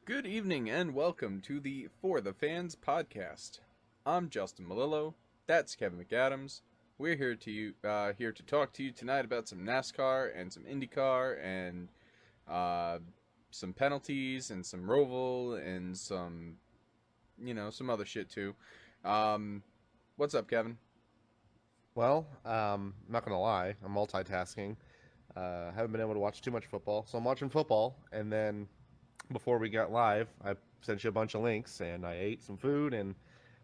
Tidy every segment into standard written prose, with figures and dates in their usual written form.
Good evening and welcome to the For the Fans podcast. I'm Justin Melillo. That's Kevin McAdams. We're here to talk to you tonight about some NASCAR and some Indycar and some penalties and some Roval and some other shit too. What's up, Kevin? Well, not gonna lie, I'm multitasking. Haven't been able to watch too much football, so I'm watching football. And then before we got live, I sent you a bunch of links, and I ate some food and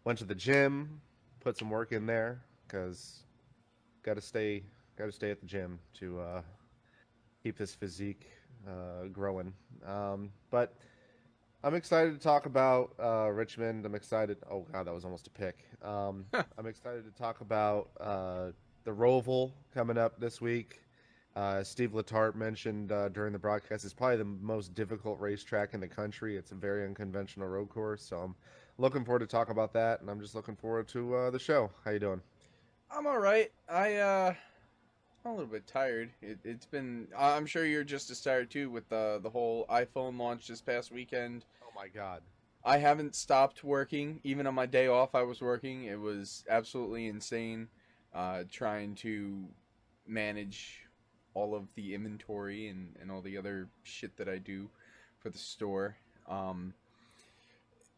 went to the gym, put some work in there because gotta stay, gotta stay at the gym to keep this physique growing. But I'm excited to talk about Richmond. I'm excited. Oh God, that was almost a pick. I'm excited to talk about the Roval coming up this week. Steve Letarte mentioned during the broadcast it's probably the most difficult racetrack in the country. It's a very unconventional road course, so I'm looking forward to talk about that, and I'm just looking forward to the show. How you doing? I'm all right. I'm a little bit tired. It's been. I'm sure you're just as tired too with the whole iPhone launch this past weekend. Oh my God. I haven't stopped working. Even on my day off, I was working. It was absolutely insane. Trying to manage all of the inventory and all the other shit that I do for the store. Um,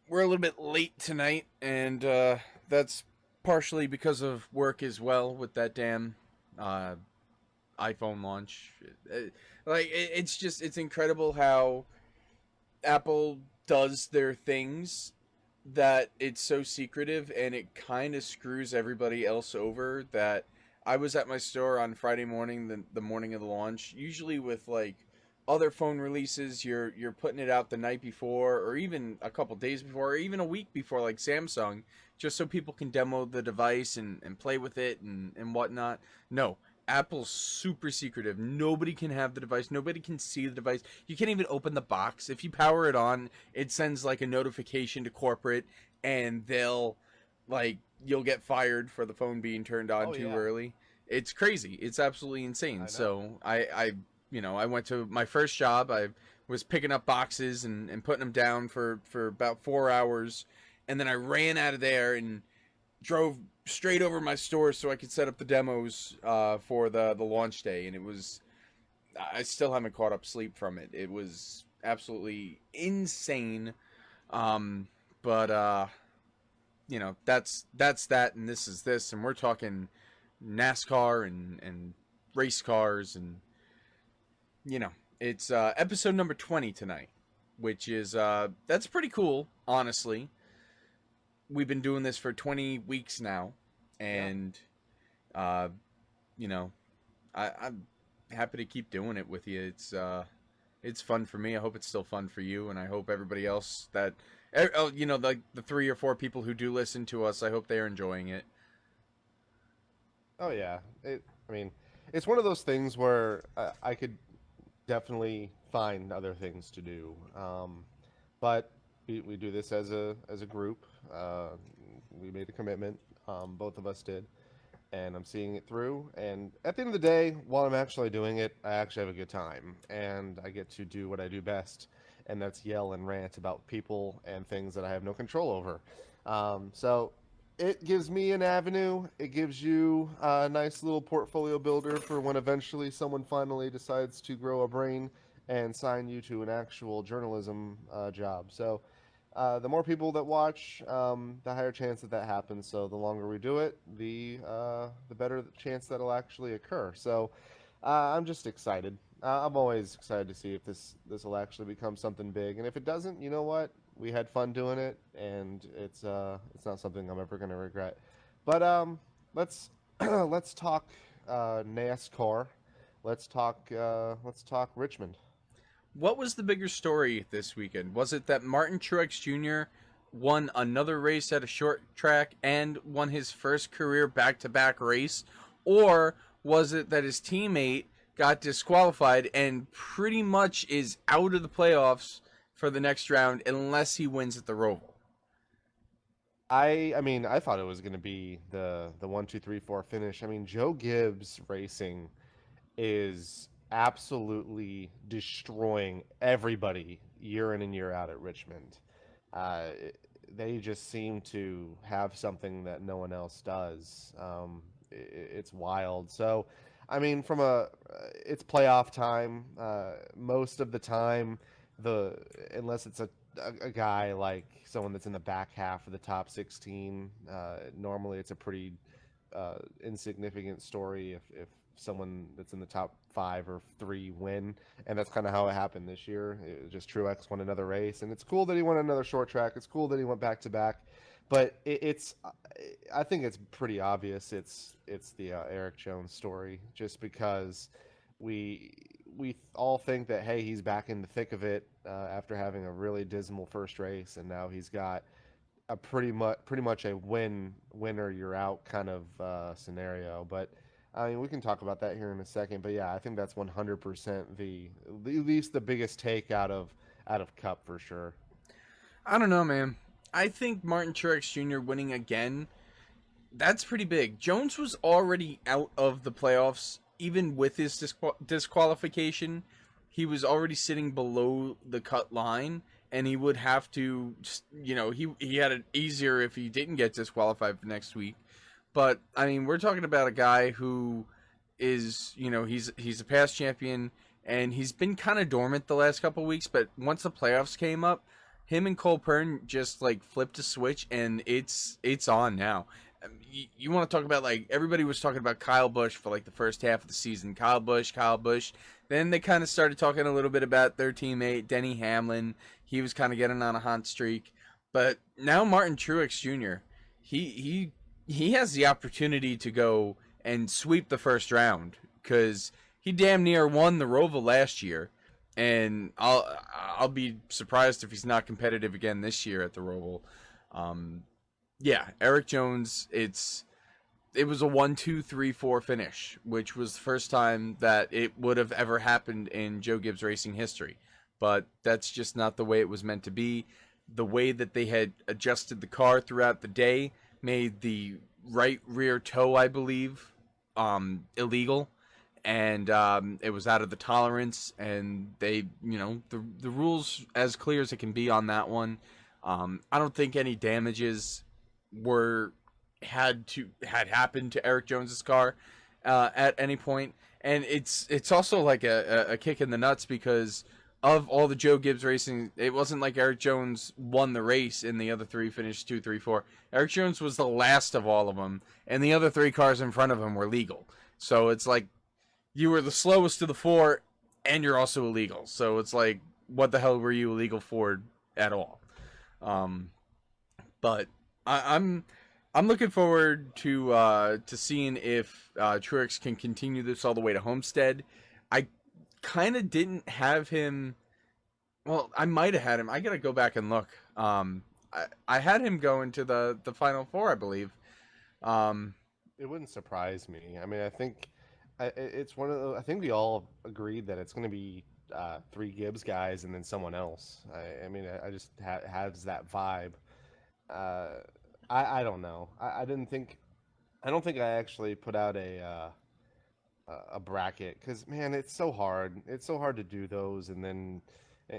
we're a little bit late tonight, and that's partially because of work as well with that damn uh, iPhone launch. It's incredible how Apple does their things that it's so secretive and it kind of screws everybody else over. That I was at my store on Friday morning, the morning of the launch. Usually with like other phone releases, you're putting it out the night before or even a couple days before or even a week before, like Samsung, just so people can demo the device and play with it and whatnot. No, Apple's super secretive. Nobody can have the device. Nobody can see the device. You can't even open the box. If you power it on, it sends like a notification to corporate, and you'll get fired for the phone being turned on Oh too yeah, early. It's crazy. It's absolutely insane. I know. So I went to my first job. I was picking up boxes and putting them down for about 4 hours, and then I ran out of there and drove straight over my store so I could set up the demos for the launch day, and it was. I still haven't caught up sleep from it. It was absolutely insane. Um, but that's that, and this is this, and we're talking NASCAR and race cars, and you know it's episode number 20 tonight, which is that's pretty cool, honestly. We've been doing this for 20 weeks now, Yeah. and uh, you know, I'm happy to keep doing it with you. It's fun for me. I hope it's still fun for you, and I hope everybody else that, the 3 or 4 people who do listen to us, I hope they are enjoying it. Oh yeah. I mean, it's one of those things where I could definitely find other things to do. But we do this as a group. We made a commitment. Both of us did, and I'm seeing it through. And at the end of the day, while I'm actually doing it, I actually have a good time, and I get to do what I do best, and that's yell and rant about people and things that I have no control over. So it gives me an avenue. It gives you a nice little portfolio builder for when eventually someone finally decides to grow a brain and sign you to an actual journalism job. So the more people that watch, the higher chance that that happens. So the longer we do it, the better the chance that'll actually occur. So I'm just excited. I'm always excited to see if this will actually become something big. And if it doesn't, you know what? We had fun doing it, and it's not something I'm ever going to regret. But let's let's talk NASCAR. Let's talk Richmond. What was the bigger story this weekend? Was it that Martin Truex Jr. won another race at a short track and won his first career back-to-back race, or was it that his teammate got disqualified and pretty much is out of the playoffs for the next round unless he wins at the Roval? I mean I thought it was going to be the 1 2 3 4 finish. I mean Joe Gibbs Racing is absolutely destroying everybody year in and year out at Richmond. Uh, they just seem to have something that no one else does. It's wild. So, I mean, it's playoff time. Most of the time, the unless it's a guy like someone that's in the back half of the top 16, normally it's a pretty insignificant story if someone that's in the top 5 or 3 win, and that's kind of how it happened this year. It was just Truex won another race, and it's cool that he won another short track. It's cool that he went back to back, but I think it's pretty obvious. It's the Eric Jones story, just because we we all think that hey he's back in the thick of it after having a really dismal first race, and now he's got a pretty much a winner you're out kind of scenario. But I mean, we can talk about that here in a second. But yeah, I think that's 100% at least the biggest take out of Cup for sure. I don't know, man. I think Martin Truex Jr. winning again, that's pretty big. Jones was already out of the playoffs, even with his disqualification. He was already sitting below the cut line, and he would have to, he had it easier if he didn't get disqualified for next week. But I mean, we're talking about a guy who is, he's a past champion, and he's been kind of dormant the last couple of weeks. But once the playoffs came up, him and Cole Pern just like flipped a switch, and it's on now. You want to talk about, like, everybody was talking about Kyle Busch for like the first half of the season. Kyle Busch, Kyle Busch. Then they kind of started talking a little bit about their teammate Denny Hamlin. He was kind of getting on a hot streak, but now Martin Truex Jr. He has the opportunity to go and sweep the first round, because he damn near won the Roval last year, and I'll be surprised if he's not competitive again this year at the Roval. Yeah, Eric Jones. It was a 1-2-3-4 finish, which was the first time that it would have ever happened in Joe Gibbs Racing history. But that's just not the way it was meant to be. The way that they had adjusted the car throughout the day made the right rear toe, I believe, illegal, and it was out of the tolerance. And they, the rules as clear as it can be on that one. I don't think any damages had happened to Eric Jones's car at any point. And it's also like a kick in the nuts, because of all the Joe Gibbs Racing, it wasn't like Eric Jones won the race and the other three finished 2, 3, 4. Eric Jones was the last of all of them, and the other 3 cars in front of him were legal. So it's like you were the slowest of the 4, and you're also illegal. So it's like, what the hell were you illegal for at all? But I'm looking forward to seeing if Truex can continue this all the way to Homestead. I kind of didn't have him. Well, I might have had him. I gotta go back and look. I had him go into the Final Four, I believe. It wouldn't surprise me. I mean, I think it's one of the. I think we all agreed that it's going to be 3 Gibbs guys and then someone else. I mean, I just has that vibe. Uh, I don't know. I didn't think. I don't think I actually put out a bracket, because man, it's so hard. It's so hard to do those, and then eh,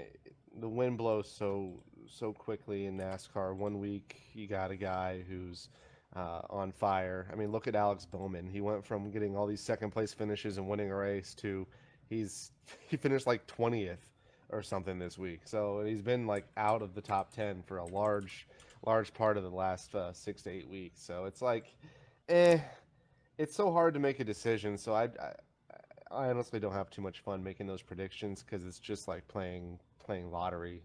the wind blows so quickly in NASCAR. One week you got a guy who's on fire. I mean, look at Alex Bowman. He went from getting all these second place finishes and winning a race to he finished like 20th or something this week. So he's been like out of the top 10 for a large part of the last 6 to 8 weeks. So it's like, it's so hard to make a decision. So I honestly don't have too much fun making those predictions, because it's just like playing lottery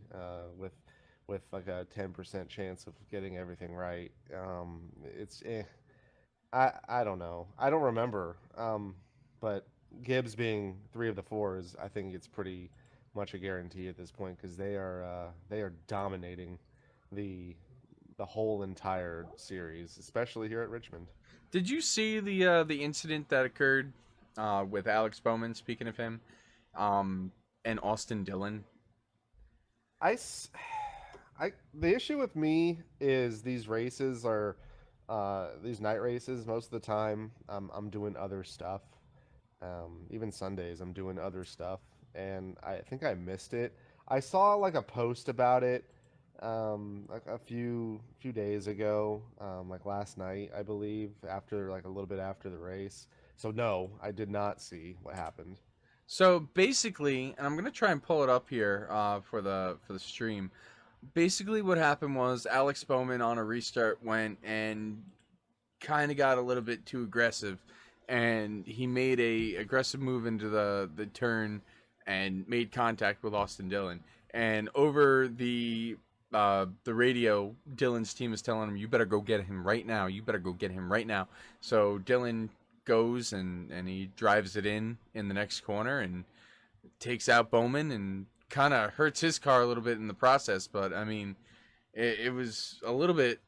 with like a 10% chance of getting everything right. It's I don't know. I don't remember. But Gibbs being 3 of the 4s, I think it's pretty much a guarantee at this point, because they are dominating the whole entire series, especially here at Richmond. Did you see the incident that occurred with Alex Bowman? Speaking of him, and Austin Dillon. I, the issue with me is these races are these night races. Most of the time, I'm doing other stuff. Even Sundays, I'm doing other stuff, and I think I missed it. I saw like a post about it, like a few days ago, like last night, I believe, after like a little bit after the race. So no, I did not see what happened. So basically, and I'm gonna try and pull it up here for the stream. Basically, what happened was Alex Bowman on a restart went and kind of got a little bit too aggressive, and he made a aggressive move into the turn and made contact with Austin Dillon. And over the radio, Dillon's team is telling him, "You better go get him right now. You better go get him right now." So Dillon goes and he drives it in the next corner and takes out Bowman and kind of hurts his car a little bit in the process. But I mean, it was a little bit,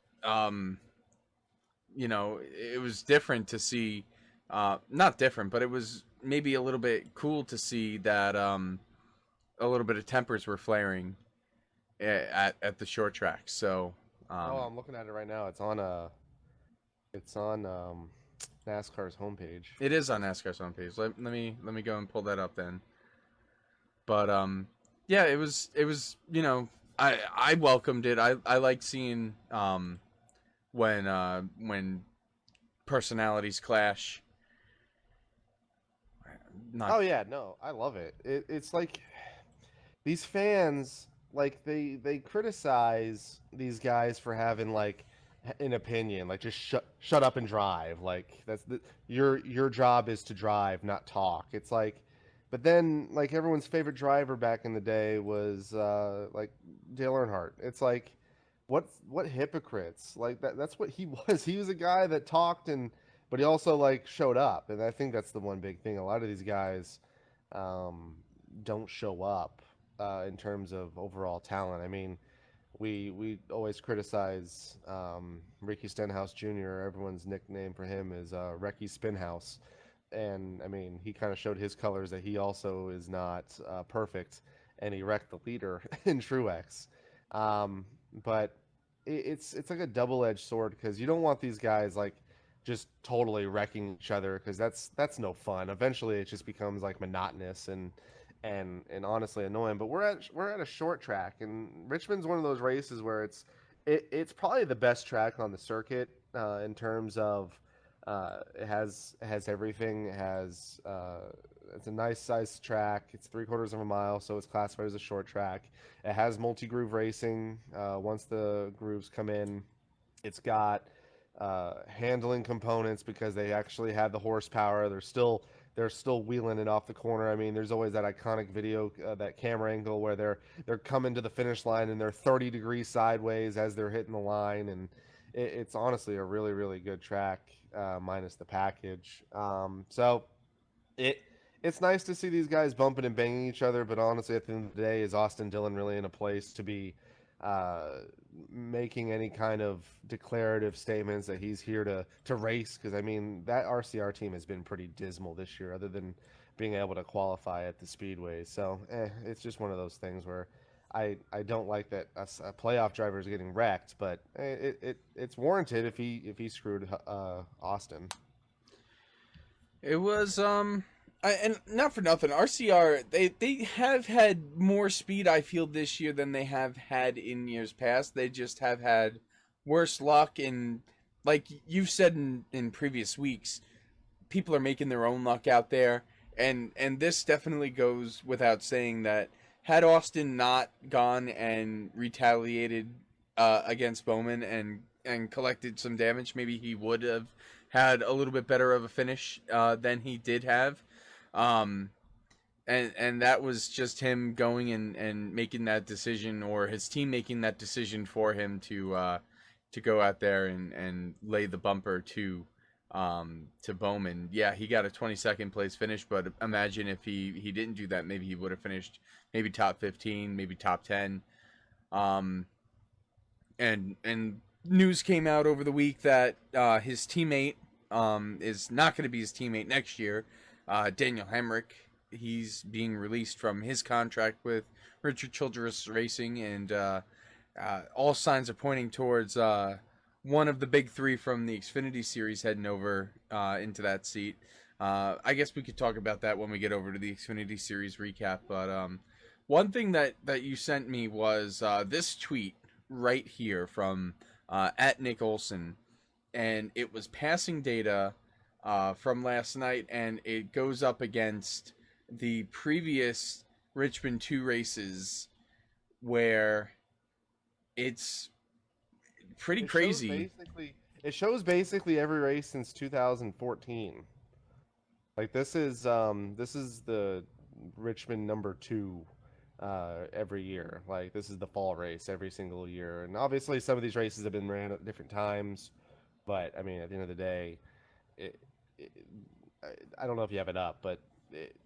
it was different to see, not different, but it was maybe a little bit cool to see that a little bit of tempers were flaring at the short track. So Oh, I'm looking at it right now. It's on NASCAR's homepage. it is on NASCAR's homepage. Let me go and pull that up then. But yeah, I welcomed it. I like seeing when personalities clash. Not Oh yeah, no, I love it. It's like these fans, like they criticize these guys for having like an opinion, like just shut up and drive. Like your job is to drive, not talk. It's like, but then like everyone's favorite driver back in the day was like Dale Earnhardt. It's like what hypocrites, like that's what he was. He was a guy that talked, and but he also like showed up, and I think that's the one big thing. A lot of these guys um, don't show up in terms of overall talent. I mean, we always criticize Ricky Stenhouse Jr. Everyone's nickname for him is Recky Spinhouse, and I mean he kind of showed his colors that he also is not perfect, and he wrecked the leader in Truex. Um, but it's like a double edged sword because you don't want these guys like just totally wrecking each other because that's no fun. Eventually, it just becomes like monotonous and honestly annoying. But we're at a short track, and Richmond's one of those races where it's probably the best track on the circuit in terms of it has everything. It has it's a nice sized track. It's 3/4 of a mile, so it's classified as a short track. It has multi groove racing. Once the grooves come in, it's got handling components because they actually have the horsepower. They're still wheeling it off the corner. I mean, there's always that iconic video, that camera angle where they're coming to the finish line and they're 30 degrees sideways as they're hitting the line, and it's honestly a really really good track, minus the package. So it it's nice to see these guys bumping and banging each other, but honestly, at the end of the day, is Austin Dillon really in a place to be uh, making any kind of declarative statements that he's here to race? Because I mean, that RCR team has been pretty dismal this year, other than being able to qualify at the speedways. So it's just one of those things where I don't like that a playoff driver is getting wrecked, but it's warranted if he screwed Austin. It was and not for nothing. RCR they have had more speed I feel this year than they have had in years past. They just have had worse luck, and like you've said in previous weeks, people are making their own luck out there, and this definitely goes without saying that had Austin not gone and retaliated against Bowman and collected some damage, maybe he would have had a little bit better of a finish than he did have. Um, and that was just him going and making that decision, or his team making that decision for him to go out there and lay the bumper to Bowman. Yeah, he got a 22nd place finish, but imagine if he didn't do that, maybe he would have finished maybe top 15, maybe top 10. Um, and news came out over the week that his teammate is not going to be his teammate next year. Daniel Hemrick, he's being released from his contract with Richard Childress Racing, and all signs are pointing towards one of the big three from the Xfinity Series heading over into that seat. I guess we could talk about that when we get over to the Xfinity Series recap. But one thing that you sent me was this tweet right here from at Nick Olson, and it was passing data from last night, and it goes up against the previous Richmond 2 races where it's pretty crazy. It shows basically every race since 2014. Like this is the Richmond number 2 every year. Like this is the fall race every single year, and obviously some of these races have been ran at different times. But I mean, at the end of the day, it, it I don't know if you have it up, but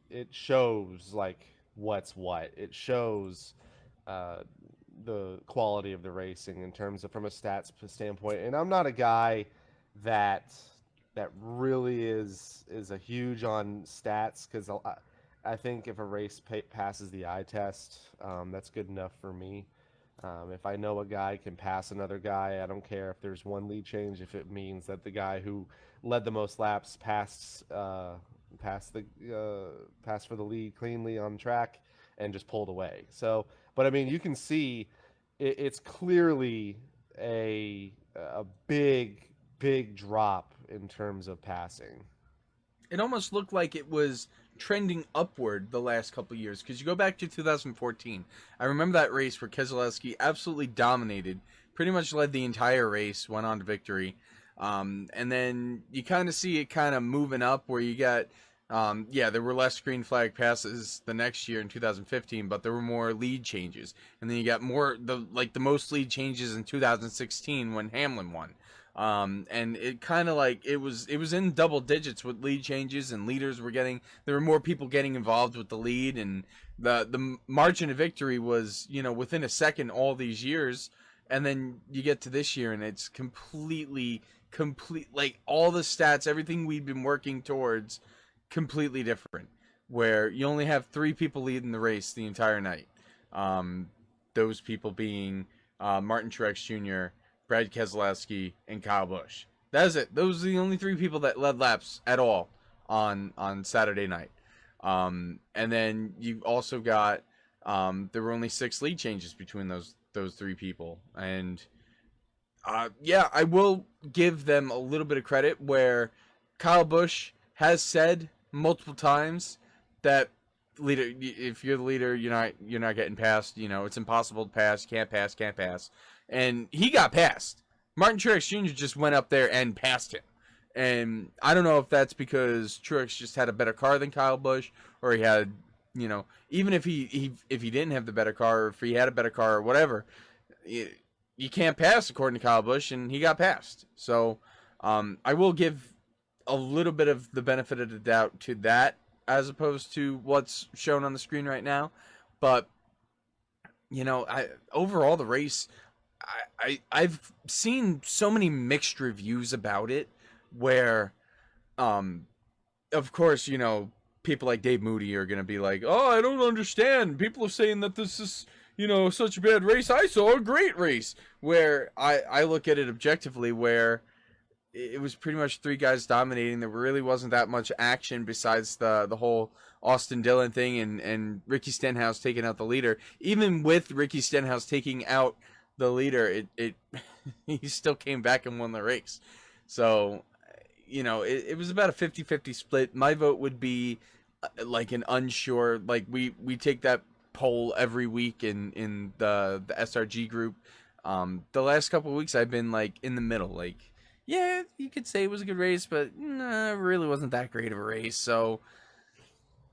it shows like what's what. It shows uh, the quality of the racing in terms of from a stats standpoint. And I'm not a guy that really is a huge on stats because I think if a race passes the eye test, that's good enough for me. If I know a guy can pass another guy, I don't care if there's one lead change. If it means that the guy who led the most laps passed passed for the lead cleanly on track and just pulled away. So, but I mean, you can see it's clearly a big drop in terms of passing. It almost looked like it was trending upward the last couple of years, because you go back to 2014. I remember that race where Keselowski absolutely dominated, pretty much led the entire race, went on to victory. And then you kind of see it kind of moving up where you got, there were less green flag passes the next year in 2015, but there were more lead changes. And then you got the most lead changes in 2016 when Hamlin won. And it kind of like it was in double digits with lead changes, and there were more people getting involved with the lead, and the margin of victory was, within a second all these years. And then you get to this year and it's complete, like all the stats, everything we've been working towards, completely different, where you only have 3 people leading the race the entire night. Those people being Martin Truex Jr., Brad Keselowski, and Kyle Busch. That is it. Those are the only 3 people that led laps at all on Saturday night. And then you also got there were only 6 lead changes between those 3 people. And I will give them a little bit of credit where Kyle Busch has said multiple times that leader, if you're the leader, you're not getting past. It's impossible to pass. Can't pass. And he got passed. Martin Truex Jr. just went up there and passed him. And I don't know if that's because Truex just had a better car than Kyle Busch, or he had, even if he didn't have the better car, or if he had a better car or whatever, you can't pass according to Kyle Busch, and he got passed. So I will give a little bit of the benefit of the doubt to that, as opposed to what's shown on the screen right now. But overall the race, I've seen so many mixed reviews about it, where of course, people like Dave Moody are going to be like, oh, I don't understand. People are saying that this is, such a bad race. I saw a great race. Where I look at it objectively, where it was pretty much 3 guys dominating. There really wasn't that much action besides the whole Austin Dillon thing and Ricky Stenhouse taking out the leader. Even with Ricky Stenhouse taking out the leader, it he still came back and won the race. So, it was about a 50-50 split. My vote would be like an unsure, like we take that poll every week in the SRG group. The last couple of weeks I've been like in the middle, like, yeah, you could say it was a good race, but nah, it really wasn't that great of a race. So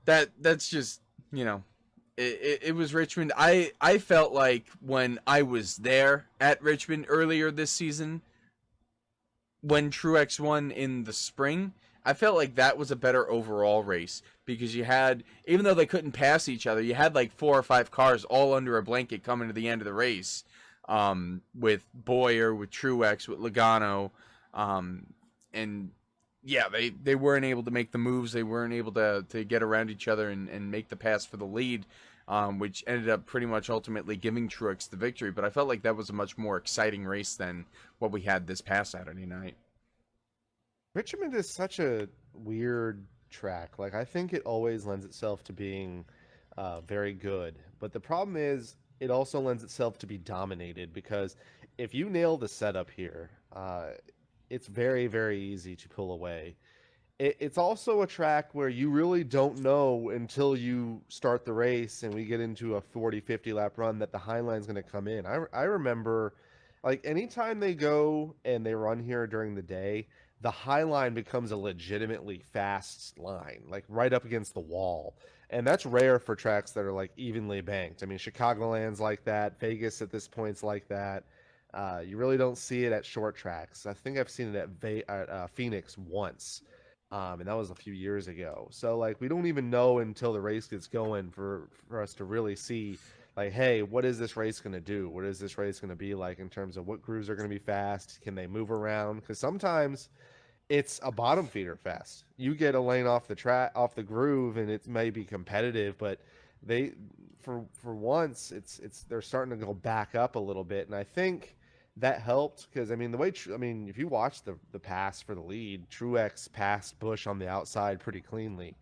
that's just, it was Richmond. I felt like when I was there at Richmond earlier this season, when Truex won in the spring, I felt like that was a better overall race, because you had, even though they couldn't pass each other, you had like 4 or 5 cars all under a blanket coming to the end of the race, with Boyer, with Truex, with Logano, and yeah, they weren't able to make the moves. They weren't able to get around each other and make the pass for the lead, which ended up pretty much ultimately giving Truex the victory. But I felt like that was a much more exciting race than what we had this past Saturday night. Richmond is such a weird track. Like I think it always lends itself to being very good, but the problem is it also lends itself to be dominated because if you nail the setup here, it's very very easy to pull away. It's also a track where you really don't know until you start the race and we get into a 40, 50 lap run that the high line's going to come in. I remember like anytime they go and they run here during the day, the high line becomes a legitimately fast line, like right up against the wall. And that's rare for tracks that are like evenly banked. I mean, Chicagoland's like that. Vegas at this point's like that. You really don't see it at short tracks. I think I've seen it at Phoenix once, and that was a few years ago. So like we don't even know until the race gets going for us to really see like, hey, what is this race going to do? What is this race going to be like in terms of what grooves are going to be fast? Can they move around? Because sometimes it's a bottom feeder fest. You get a lane off the track, off the groove, and it may be competitive, but they, for once, it's they're starting to go back up a little bit, and I think that helped because I mean the way I mean if you watch the pass for the lead, Truex passed Bush on the outside pretty cleanly.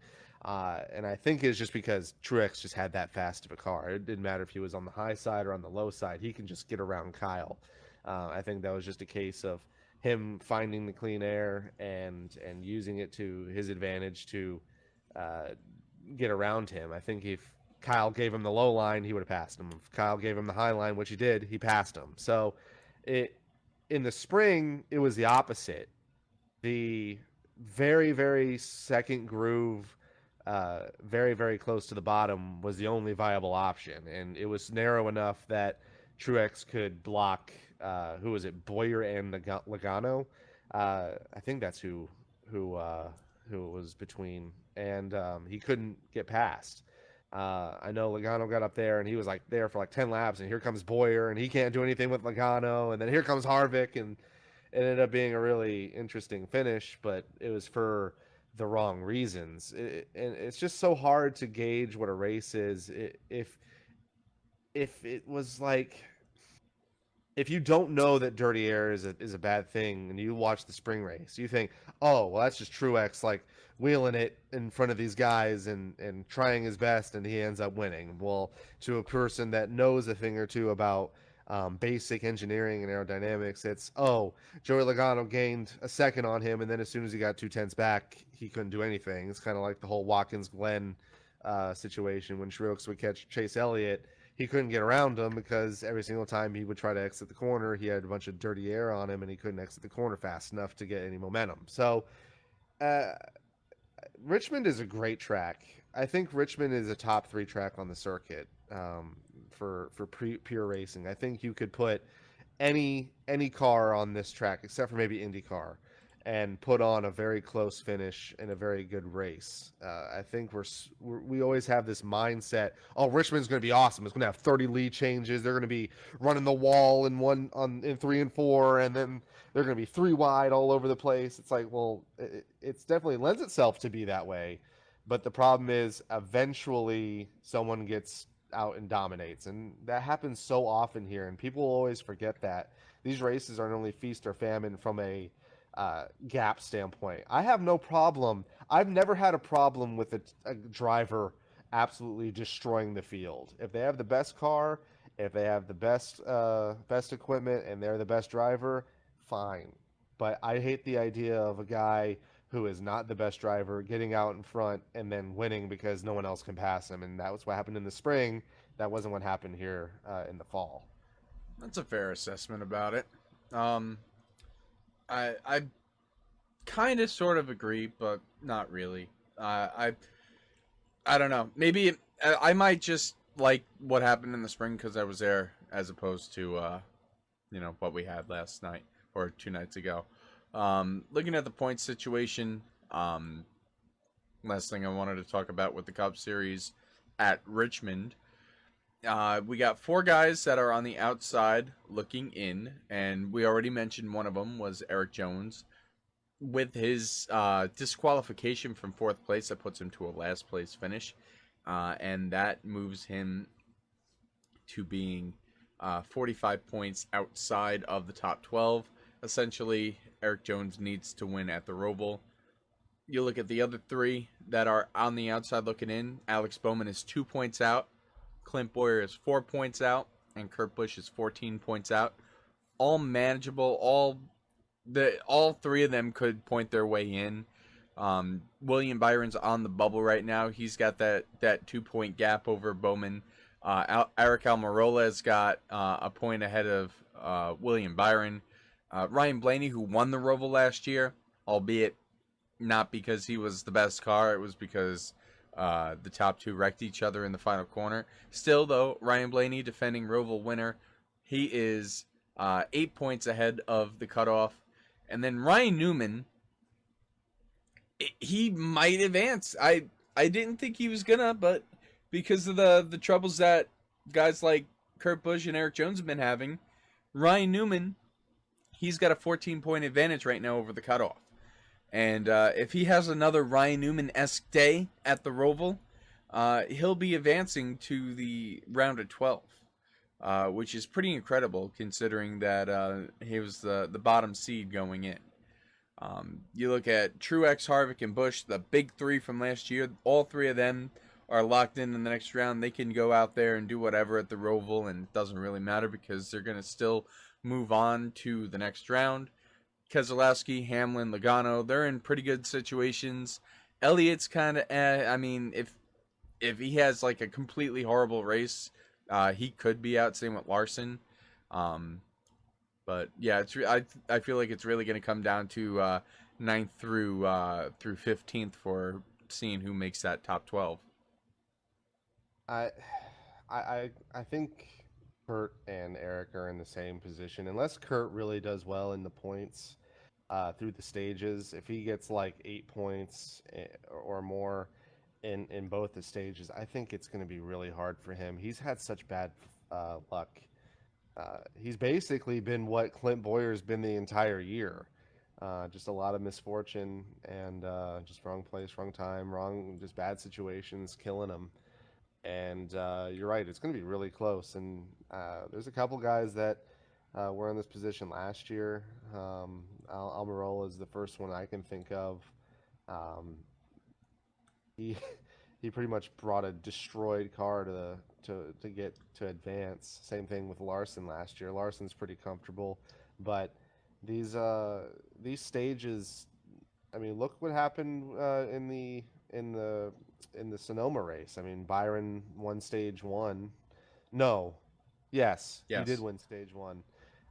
And I think it's just because Truex just had that fast of a car. It didn't matter if he was on the high side or on the low side. He can just get around Kyle. I think that was just a case of him finding the clean air and using it to his advantage to uh, get around him. I think if Kyle gave him the low line, he would have passed him. If Kyle gave him the high line, which he did, he passed him. So it in the spring, it was the opposite. The very, very second groove, very, very close to the bottom, was the only viable option. And it was narrow enough that Truex could block, who was it, Boyer and Logano? I think that's who it was between. And he couldn't get past. I know Logano got up there and he was like there for like 10 laps, and here comes Boyer and he can't do anything with Logano, and then here comes Harvick, and it ended up being a really interesting finish, but it was for the wrong reasons. And it's just so hard to gauge what a race is if it was like if you don't know that dirty air is a bad thing and you watch the spring race, you think, oh, well, that's just Truex like wheeling it in front of these guys and trying his best, and he ends up winning. Well, to a person that knows a thing or two about basic engineering and aerodynamics, it's, oh, Joey Logano gained a second on him, and then as soon as he got 2 tenths back, he couldn't do anything. It's kind of like the whole Watkins Glen situation when Truex would catch Chase Elliott. He couldn't get around him because every single time he would try to exit the corner, he had a bunch of dirty air on him and he couldn't exit the corner fast enough to get any momentum. So, uh, Richmond is a great track. I think Richmond is a top 3 track on the circuit for pure racing. I think you could put any car on this track except for maybe Indycar and put on a very close finish in a very good race. I think we always have this mindset. Oh, Richmond's going to be awesome. It's going to have 30 lead changes. They're going to be running the wall in 3 and 4, and then they're going to be 3 wide all over the place. It's like, well, it's definitely lends itself to be that way, but the problem is eventually someone gets out and dominates, and that happens so often here, and people always forget that these races aren't only feast or famine from a gap standpoint. I have no problem. I've never had a problem with a driver absolutely destroying the field. If they have the best car, if they have the best equipment, and they're the best driver, fine. But I hate the idea of a guy who is not the best driver getting out in front and then winning because no one else can pass him. And that was what happened in the spring. That wasn't what happened here in the fall. That's a fair assessment about it. Um, I kind of sort of agree, but not really. I don't know. Maybe I might just like what happened in the spring because I was there, as opposed to what we had last night or 2 nights ago. Looking at the point situation, last thing I wanted to talk about with the Cup Series at Richmond. We got 4 guys that are on the outside looking in, and we already mentioned one of them was Eric Jones. With his disqualification from 4th place, that puts him to a last place finish, and that moves him to being 45 points outside of the top 12. Essentially, Eric Jones needs to win at the Roval You look at the other three that are on the outside looking in. Alex Bowman is 2 points out. Clint Boyer is 4 points out, and Kurt Busch is 14 points out. All manageable. All three of them could point their way in. William Byron's on the bubble right now. He's got that 2 point gap over Bowman. Eric Almirola's got a point ahead of William Byron. Ryan Blaney, who won the Roval last year, albeit not because he was the best car, it was because the top two wrecked each other in the final corner. Still, though, Ryan Blaney, defending Roval winner, he is 8 points ahead of the cutoff. And then Ryan Newman, he might advance. I didn't think he was gonna, but because of the troubles that guys like Kurt Busch and Eric Jones have been having, Ryan Newman, he's got a 14-point advantage right now over the cutoff. And if he has another Ryan Newman-esque day at the Roval, he'll be advancing to the round of 12, which is pretty incredible considering that he was the bottom seed going in. You look at Truex, Harvick, and Busch, the big three from last year. All three of them are locked in the next round. They can go out there and do whatever at the Roval, and it doesn't really matter because they're going to still move on to the next round. Keselowski, Hamlin, Logano, they're in pretty good situations. Elliott's kind of, I mean, if he has like a completely horrible race, he could be out. Same with Larson. But yeah, I feel like it's really going to come down to 9th through 15th for seeing who makes that top 12. I I think Kurt and Eric are in the same position. Unless Kurt really does well in the points through the stages, if he gets like 8 points or more in both the stages, I think it's going to be really hard for him. He's had such bad luck. He's basically been what Clint Boyer's been the entire year. Just a lot of misfortune and just wrong place, wrong time, just bad situations killing him. And you're right, it's going to be really close. And there's a couple guys that were in this position last year. Almirola is the first one I can think of. He he pretty much brought a destroyed car to get to advance. Same thing with Larson last year. Larson's pretty comfortable, but these stages. I mean, look what happened in the Sonoma race. I mean, Byron won stage one. No, yes, he did Yes. win stage one,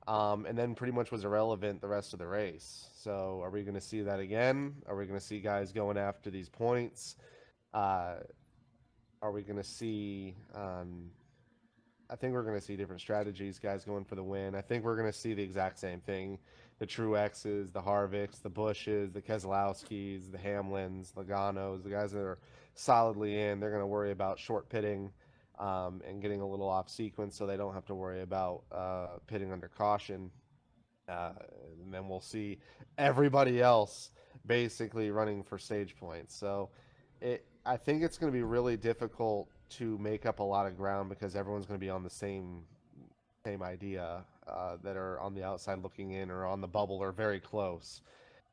and then pretty much was irrelevant the rest of the race. So, are we going to see that again? Are we going to see guys going after these points? Uh, are we going to see? I think we're going to see different strategies, guys going for the win. I think we're going to see the exact same thing: the Truexes, the Harvicks, the Bushes, the Keselowskis, the Hamlins, Logano's, the guys that are solidly in. They're going to worry about short pitting and getting a little off sequence, so they don't have to worry about pitting under caution. And then we'll see everybody else basically running for stage points. So I think it's going to be really difficult to make up a lot of ground because everyone's going to be on the same idea that are on the outside looking in or on the bubble or very close.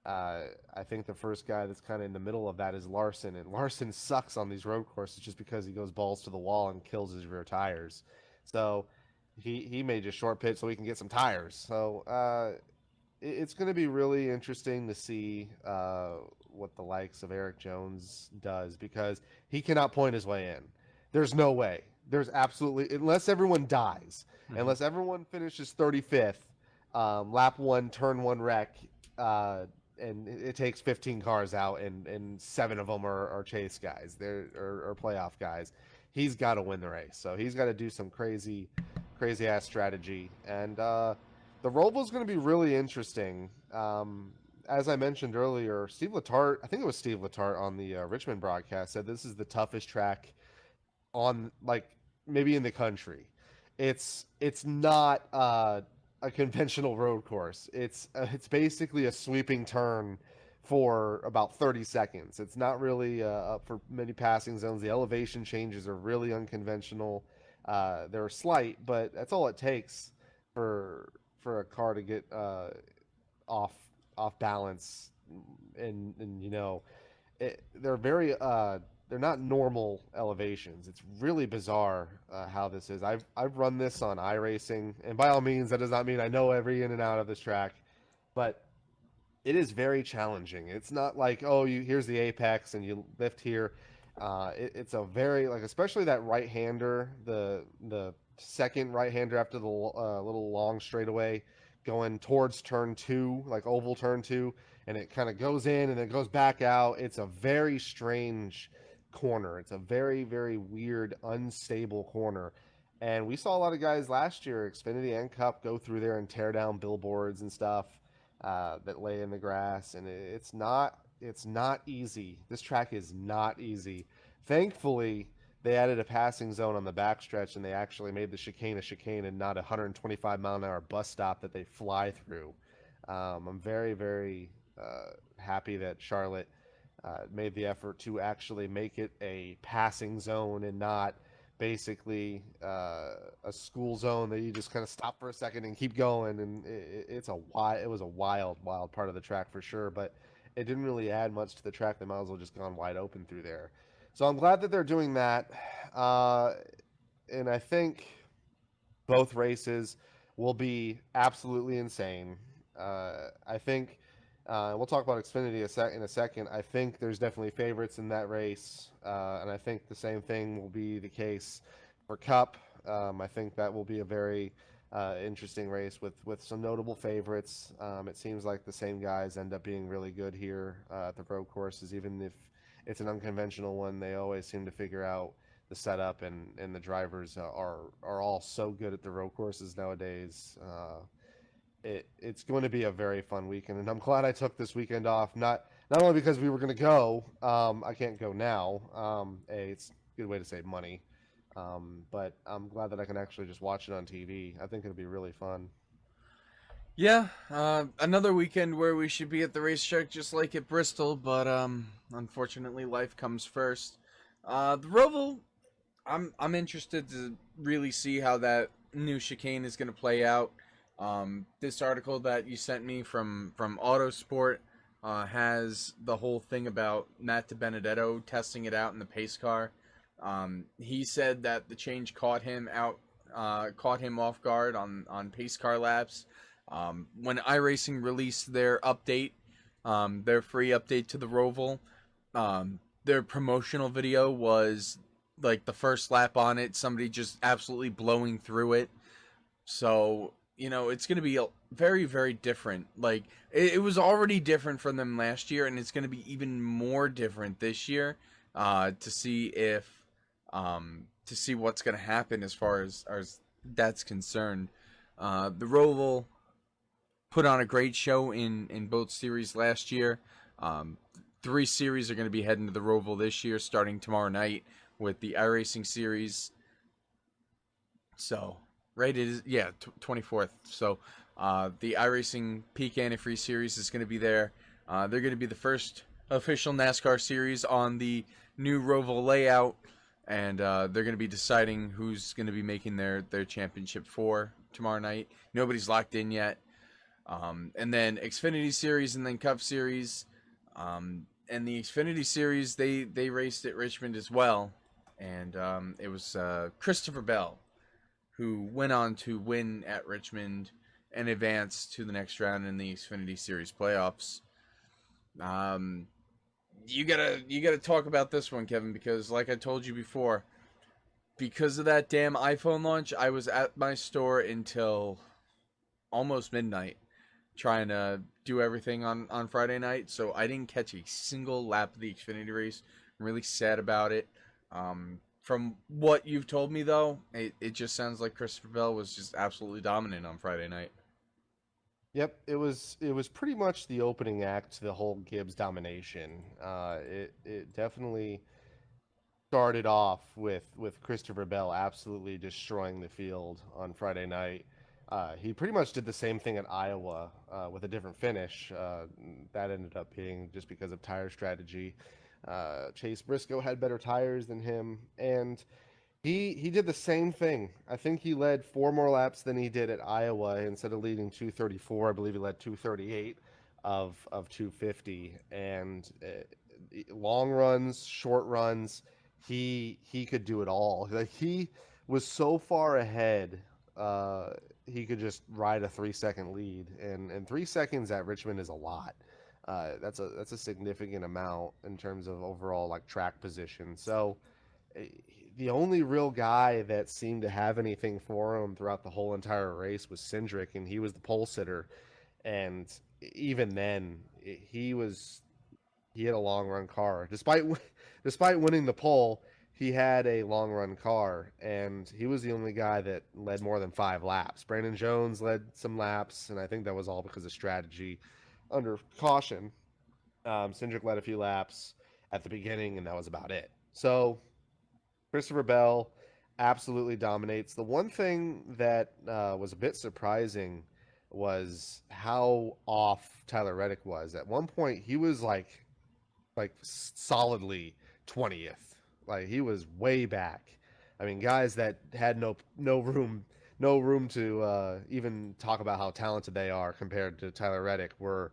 I think the first guy that's kind of in the middle of that is Larson, and Larson sucks on these road courses just because he goes balls to the wall and kills his rear tires. So he may just short pit so he can get some tires. So it's going to be really interesting to see what the likes of Eric Jones does because he cannot point his way in. There's no way. There's absolutely, unless everyone dies, unless everyone finishes 35th, lap one, turn one wreck, and it takes 15 cars out, and 7 of them are chase guys, or playoff guys. He's got to win the race, so he's got to do some crazy ass strategy, and the Roval's going to be really interesting. As I mentioned earlier, Steve Letarte, I think it was Steve Letarte on the Richmond broadcast, said this is the toughest track on like maybe in the country. It's not a conventional road course. It's basically a sweeping turn for about 30 seconds. It's not really up for many passing zones. The elevation changes are really unconventional. They're slight, but that's all it takes for a car to get off balance. And you know, they're very they're not normal elevations. It's really bizarre how this is. I've run this on iRacing, and by all means, that does not mean I know every in and out of this track, but it is very challenging. It's not like, oh, you here's the apex and you lift here. It's a very, like, especially that right hander, the second right hander after the little long straightaway going towards turn two, like oval turn two, and it kind of goes in and then goes back out. It's a very strange corner. It's a very, very weird, unstable corner. And we saw a lot of guys last year, Xfinity and Cup, go through there and tear down billboards and stuff that lay in the grass, and it's not easy. This track is not easy. Thankfully, they added a passing zone on the backstretch, and they actually made the chicane a chicane and not a 125-mile-an-hour bus stop that they fly through. I'm very, very happy that Charlotte made the effort to actually make it a passing zone and not basically a school zone that you just kind of stop for a second and keep going. And it was a wild part of the track for sure, but it didn't really add much to the track. They might as well just gone wide open through there. So I'm glad that they're doing that. And I think both races will be absolutely insane. I think we'll talk about Xfinity in a second. I think there's definitely favorites in that race, and I think the same thing will be the case for Cup. I think that will be a very interesting race with some notable favorites. It seems like the same guys end up being really good here at the road courses, even if it's an unconventional one. They always seem to figure out the setup, and the drivers are all so good at the road courses nowadays. It's going to be a very fun weekend, and I'm glad I took this weekend off. Not only because we were going to go, I can't go now. It's a good way to save money, but I'm glad that I can actually just watch it on TV. I think it'll be really fun. Yeah, another weekend where we should be at the racetrack just like at Bristol, but unfortunately life comes first. The Roval, I'm interested to really see how that new chicane is going to play out. This article that you sent me from Autosport has the whole thing about Matt DiBenedetto testing it out in the pace car. He said that the change caught him off guard on pace car laps. When iRacing released their update, their free update to the Roval, their promotional video was like the first lap on it, somebody just absolutely blowing through it. So, it's going to be very, very different. Like, it was already different from them last year, and it's going to be even more different this year to see what's going to happen as far as that's concerned. The Roval put on a great show in both series last year. 3 series are going to be heading to the Roval this year, starting tomorrow night with the iRacing series. So, right, it is, 24th. So, the iRacing Peak Antifreeze series is going to be there. They're going to be the first official NASCAR series on the new Roval layout, and they're going to be deciding who's going to be making their championship for tomorrow night. Nobody's locked in yet. And then Xfinity Series and then Cup Series. And the Xfinity Series, they raced at Richmond as well. And it was Christopher Bell who went on to win at Richmond and advance to the next round in the Xfinity Series playoffs. You gotta talk about this one, Kevin, because like I told you before, because of that damn iPhone launch, I was at my store until almost midnight trying to do everything on Friday night, so I didn't catch a single lap of the Xfinity race. I'm really sad about it. From what you've told me, though, it just sounds like Christopher Bell was just absolutely dominant on Friday night. Yep, it was pretty much the opening act to the whole Gibbs domination. It definitely started off with Christopher Bell absolutely destroying the field on Friday night. He pretty much did the same thing at Iowa with a different finish. That ended up being just because of tire strategy. Chase Briscoe had better tires than him, and he did the same thing. I think he led 4 more laps than he did at Iowa. Instead of leading 234, I believe he led 238. of 250, and long runs, short runs, he could do it all. Like he was so far ahead, uh, he could just ride a 3 second lead, and 3 seconds at Richmond is a lot. That's a significant amount in terms of overall like track position. So eh, the only real guy that seemed to have anything for him throughout the whole entire race was Cindric, and he was the pole sitter. And even then, he had a long run car. Despite winning the pole, he had a long run car, and he was the only guy that led more than 5 laps. Brandon Jones led some laps, and I think that was all because of strategy under caution. Cindric led a few laps at the beginning, and that was about it. So Christopher Bell absolutely dominates. The one thing that was a bit surprising was how off Tyler Reddick was. At one point, he was like solidly 20th. Like he was way back. I mean, guys that had no room to even talk about how talented they are compared to Tyler Reddick were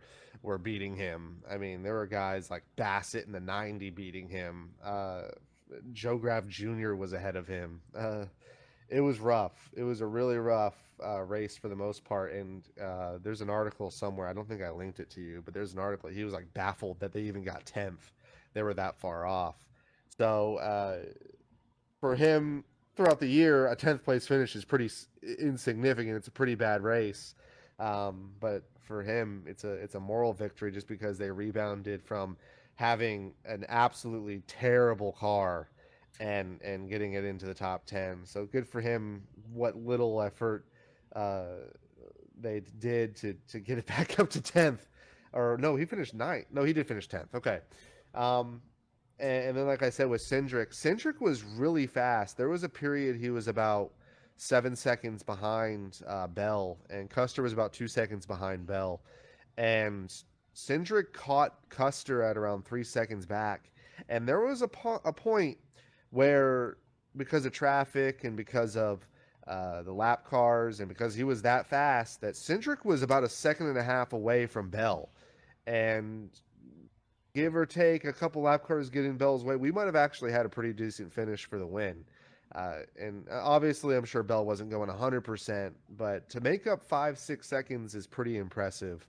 beating him. I mean, there were guys like Bassett in the 90 beating him. Joe Graf Jr. was ahead of him. It was rough. It was a really rough race for the most part. And there's an article somewhere. I don't think I linked it to you, but there's an article. He was like baffled that they even got 10th. They were that far off. So for him, throughout the year, a 10th place finish is pretty insignificant. It's a pretty bad race. But for him, it's a moral victory just because they rebounded from having an absolutely terrible car and getting it into the top 10. So good for him. What little effort they did to get it back up to 10th. Or no, he finished 9th. No, he did finish 10th. Okay. Um, and then, like I said, with Cindric was really fast. There was a period he was about 7 seconds behind Bell, and Custer was about 2 seconds behind Bell. And Cindric caught Custer at around 3 seconds back. And there was a point where, because of traffic and because of the lap cars and because he was that fast, that Cindric was about a second and a half away from Bell. And give or take a couple lap cars getting Bell's way, we might have actually had a pretty decent finish for the win. And obviously, I'm sure Bell wasn't going 100%, but to make up 5-6 seconds is pretty impressive.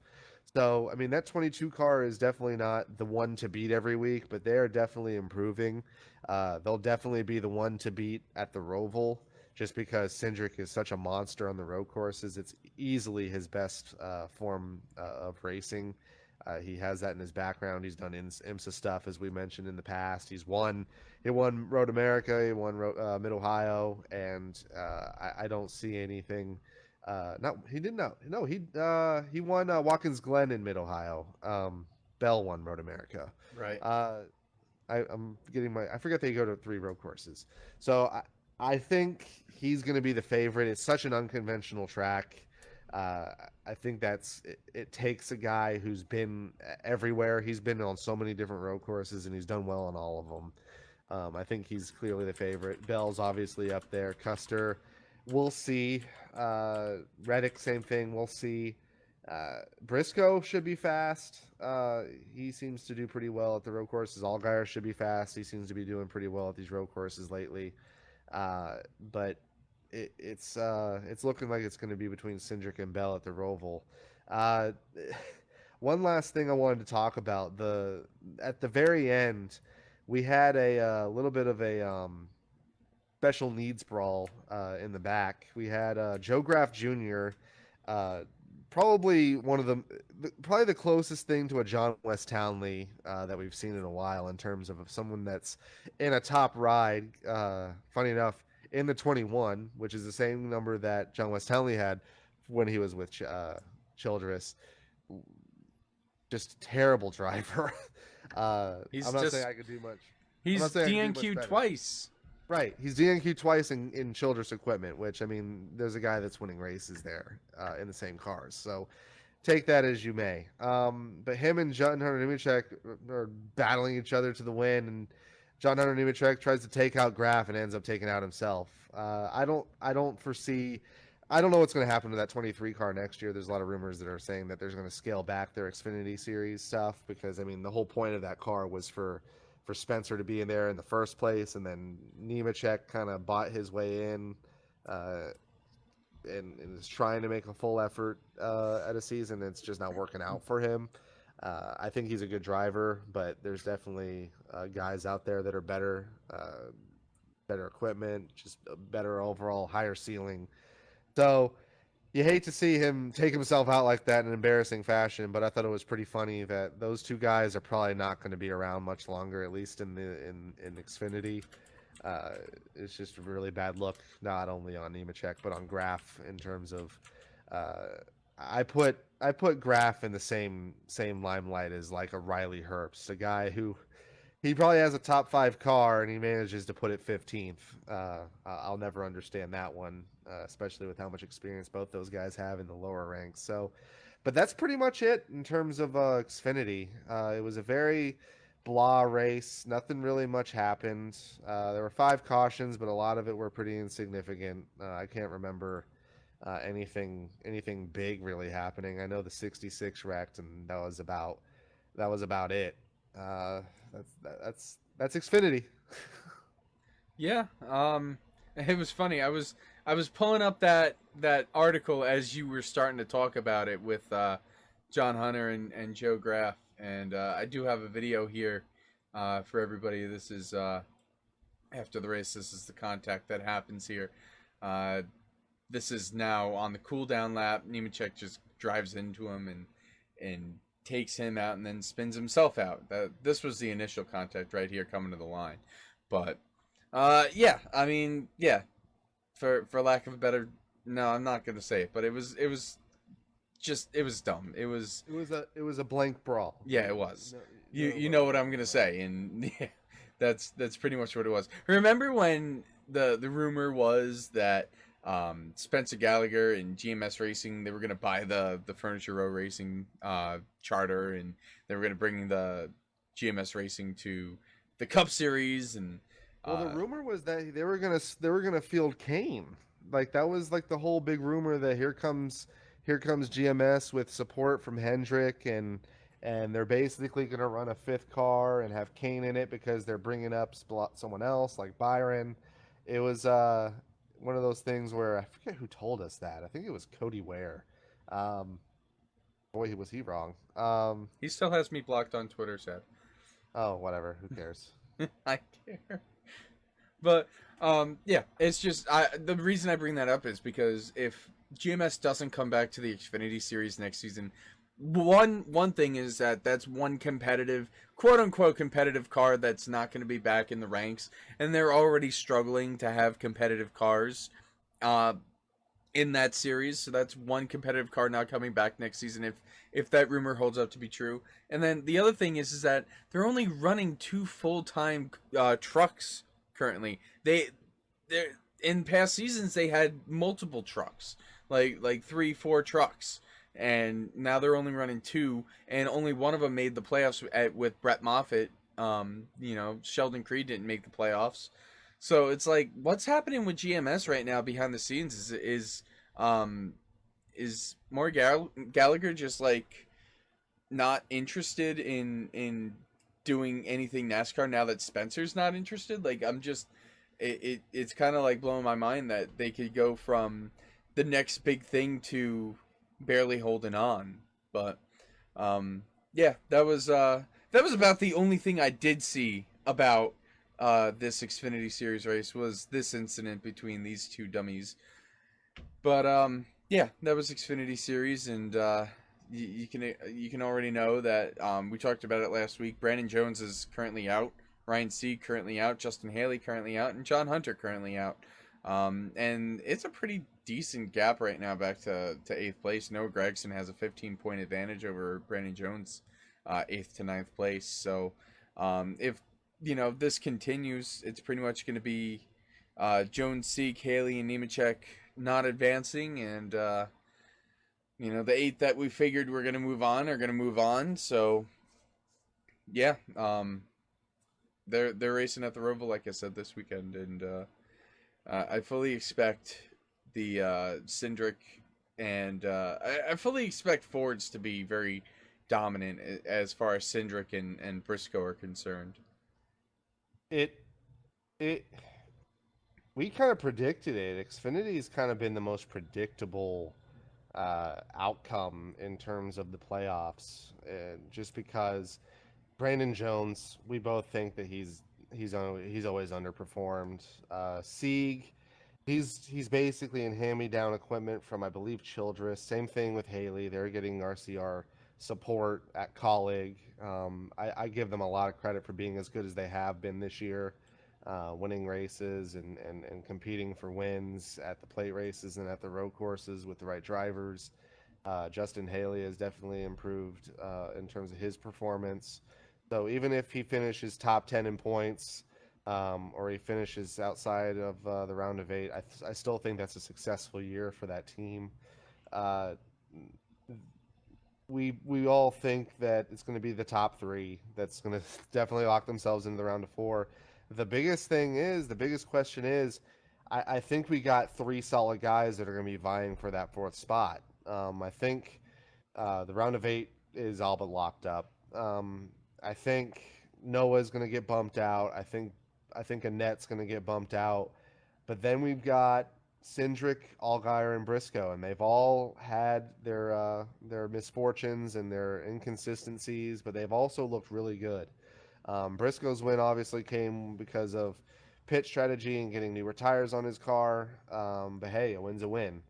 So, I mean, that 22 car is definitely not the one to beat every week, but they are definitely improving. They'll definitely be the one to beat at the Roval, just because Cindric is such a monster on the road courses. It's easily his best form of racing. He has that in his background. He's done IMSA stuff, as we mentioned in the past. He won Road America, he won Mid Ohio, and I don't see anything. Not he did not. No, he won Watkins Glen in Mid Ohio. Bell won Road America. Right. I'm getting I forget they go to 3 road courses. So I think he's going to be the favorite. It's such an unconventional track. I think it takes a guy who's been everywhere. He's been on so many different road courses, and he's done well on all of them. I think he's clearly the favorite. Bell's obviously up there. Custer, we'll see. Reddick, same thing. We'll see. Briscoe should be fast. He seems to do pretty well at the road courses. Allgaier should be fast. He seems to be doing pretty well at these road courses lately. But it's looking like it's going to be between Cindric and Bell at the Roval. One last thing I wanted to talk about. At the very end, we had a little bit of a special needs brawl in the back. We had Joe Graf Jr., probably probably the closest thing to a John West Townley that we've seen in a while in terms of someone that's in a top ride. Funny enough, in the 21, which is the same number that John West Townley had when he was with Childress. Just a terrible driver. I'm not saying I could do much. He's DNQ'd twice. Right. He's DNQ'd twice in Childress equipment, which, I mean, there's a guy that's winning races there in the same cars. So take that as you may. But him and John Hunter Nemechek are battling each other to the win, and John Hunter Nemechek tries to take out Graf and ends up taking out himself. I don't foresee I don't know what's going to happen to that 23 car next year. There's a lot of rumors that are saying that they're going to scale back their Xfinity Series stuff because I mean the whole point of that car was for Spencer to be in there in the first place, and then Nemechek kind of bought his way in, uh, and is trying to make a full effort at a season. It's just not working out for him. I think he's a good driver, but there's definitely guys out there that are better, better equipment, just a better overall, higher ceiling. So you hate to see him take himself out like that in an embarrassing fashion, but I thought it was pretty funny that those two guys are probably not going to be around much longer, at least in Xfinity. It's just a really bad look, not only on Nemechek but on Graf in terms of. I put Graf in the same limelight as like a Riley Herbst, a guy who he probably has a top 5 car and he manages to put it 15th. I'll never understand that one, especially with how much experience both those guys have in the lower ranks. So, but that's pretty much it in terms of Xfinity. It was a very blah race. Nothing really much happened. There were 5 cautions, but a lot of it were pretty insignificant. I can't remember anything big really happening. I know the 66 wrecked, and that was about it. Uh, that's Xfinity. Yeah. It was funny. I was pulling up that article as you were starting to talk about it with John Hunter and Joe Graff, and I do have a video here for everybody. This is after the race. This is the contact that happens here. Uh, this is now on the cool down lap. Nemechek just drives into him and takes him out and then spins himself out. This was the initial contact right here coming to the line. But yeah, I mean, yeah, for lack of a better, no, I'm not gonna say it, but it was just it was dumb. It was a blank brawl. Yeah, it was. No, You know what I'm gonna say, and yeah, that's pretty much what it was. Remember when the rumor was that Spencer Gallagher and GMS Racing, they were gonna buy the Furniture Row Racing charter, and they were gonna bring the GMS Racing to the Cup Series, and Well, the rumor was that they were gonna field Kane. Like that was like the whole big rumor that here comes GMS with support from Hendrick, and they're basically gonna run a 5th car and have Kane in it because they're bringing up someone else like Byron. It was one of those things where I forget who told us that. I think it was Cody Ware. Um, Boy, was he wrong. he still has me blocked on Twitter, Seth. Oh, whatever. Who cares? I care. But yeah, it's just the reason I bring that up is because if GMS doesn't come back to the Xfinity Series next season, one thing is that's one competitive, quote unquote competitive car that's not going to be back in the ranks, and they're already struggling to have competitive cars in that series. So that's one competitive car not coming back next season if that rumor holds up to be true. And then the other thing is that they're only running 2 full-time trucks currently. They in past seasons they had multiple trucks, like 3-4 trucks, and now they're only running 2, and only one of them made the playoffs with Brett Moffitt. Sheldon Creed didn't make the playoffs. So it's like, what's happening with GMS right now behind the scenes is Maury Gallagher just like not interested in doing anything NASCAR now that Spencer's not interested? Like, it's kind of like blowing my mind that they could go from the next big thing to barely holding on. But yeah, that was about the only thing I did see about this Xfinity Series race, was this incident between these two dummies. But yeah, that was Xfinity Series, and you can already know that we talked about it last week. Brandon Jones is currently out, Ryan Sieg currently out, Justin Haley currently out, and John Hunter currently out. And it's a pretty decent gap right now back to 8th place. Noah Gragson has a 15-point advantage over Brandon Jones, 8th to 9th place. So if this continues, it's pretty much going to be Jones, Sieg, Haley, and Nemechek not advancing, and the 8 that we figured were going to move on are going to move on. So yeah, they're racing at the Roval, like I said, this weekend, and I fully expect Cindric, and I fully expect Fords to be very dominant as far as Cindric and Briscoe are concerned. It it we kind of predicted it. Xfinity's kind of been the most predictable outcome in terms of the playoffs, and just because Brandon Jones, we both think that he's always underperformed. Sieg, he's basically in hand-me-down equipment from, I believe, Childress. Same thing with Haley. They're getting RCR support at Colleague. I give them a lot of credit for being as good as they have been this year, winning races and competing for wins at the plate races and at the road courses with the right drivers. Justin Haley has definitely improved in terms of his performance. So even if he finishes top 10 in points, or he finishes outside of the round of 8, I still think that's a successful year for that team. Uh, we all think that it's going to be the top 3 that's going to definitely lock themselves into the round of 4. The biggest question is, I think we got 3 solid guys that are going to be vying for that 4th spot. I think the round of 8 is all but locked up. I think Noah's going to get bumped out. I think Annette's going to get bumped out. But then we've got Cindric, Allgaier, and Briscoe, and they've all had their misfortunes and their inconsistencies, but they've also looked really good. Briscoe's win obviously came because of pit strategy and getting newer tires on his car, but hey, a win's a win.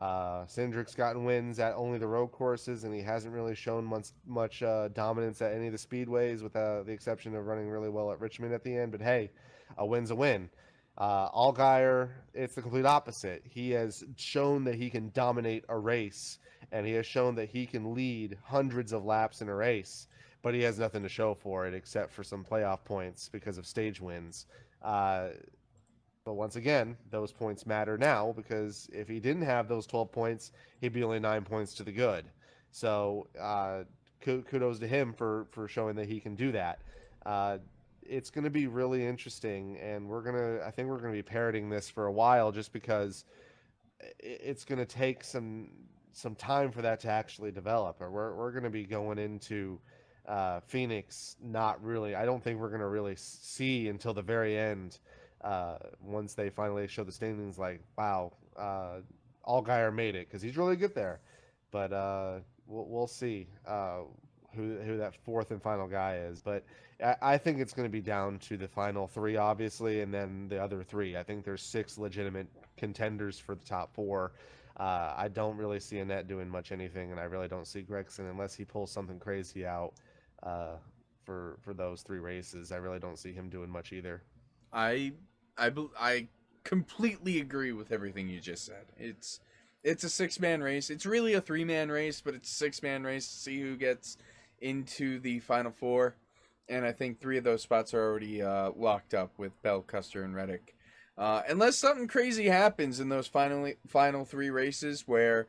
Cindric's gotten wins at only the road courses, and he hasn't really shown much dominance at any of the speedways, with the exception of running really well at Richmond at the end. But hey, a win's a win. Allgaier, it's the complete opposite. He has shown that he can dominate a race, and he has shown that he can lead hundreds of laps in a race, but he has nothing to show for it except for some playoff points because of stage wins. But once again, those points matter now, because if he didn't have those 12 points, he'd be only 9 points to the good. So kudos to him for showing that he can do that. It's going to be really interesting, and I think we're going to be parroting this for a while, just because it's going to take some time for that to actually develop. Or we're going to be going into Phoenix not really. I don't think we're going to really see until the very end. Once they finally show the standings, like, wow, Allgaier made it, because he's really good there. But we'll see who that 4th and final guy is. But I think it's going to be down to the final 3, obviously, and then the other 3. I think there's 6 legitimate contenders for the top 4. I don't really see Annette doing much anything, and I really don't see Gregson, unless he pulls something crazy out for those 3 races. I really don't see him doing much either. I completely agree with everything you just said. It's a 6-man race. It's really a 3-man race, but it's a 6-man race to see who gets into the final 4. And I think 3 of those spots are already locked up with Bell, Custer, and Reddick. Unless something crazy happens in those final 3 races, where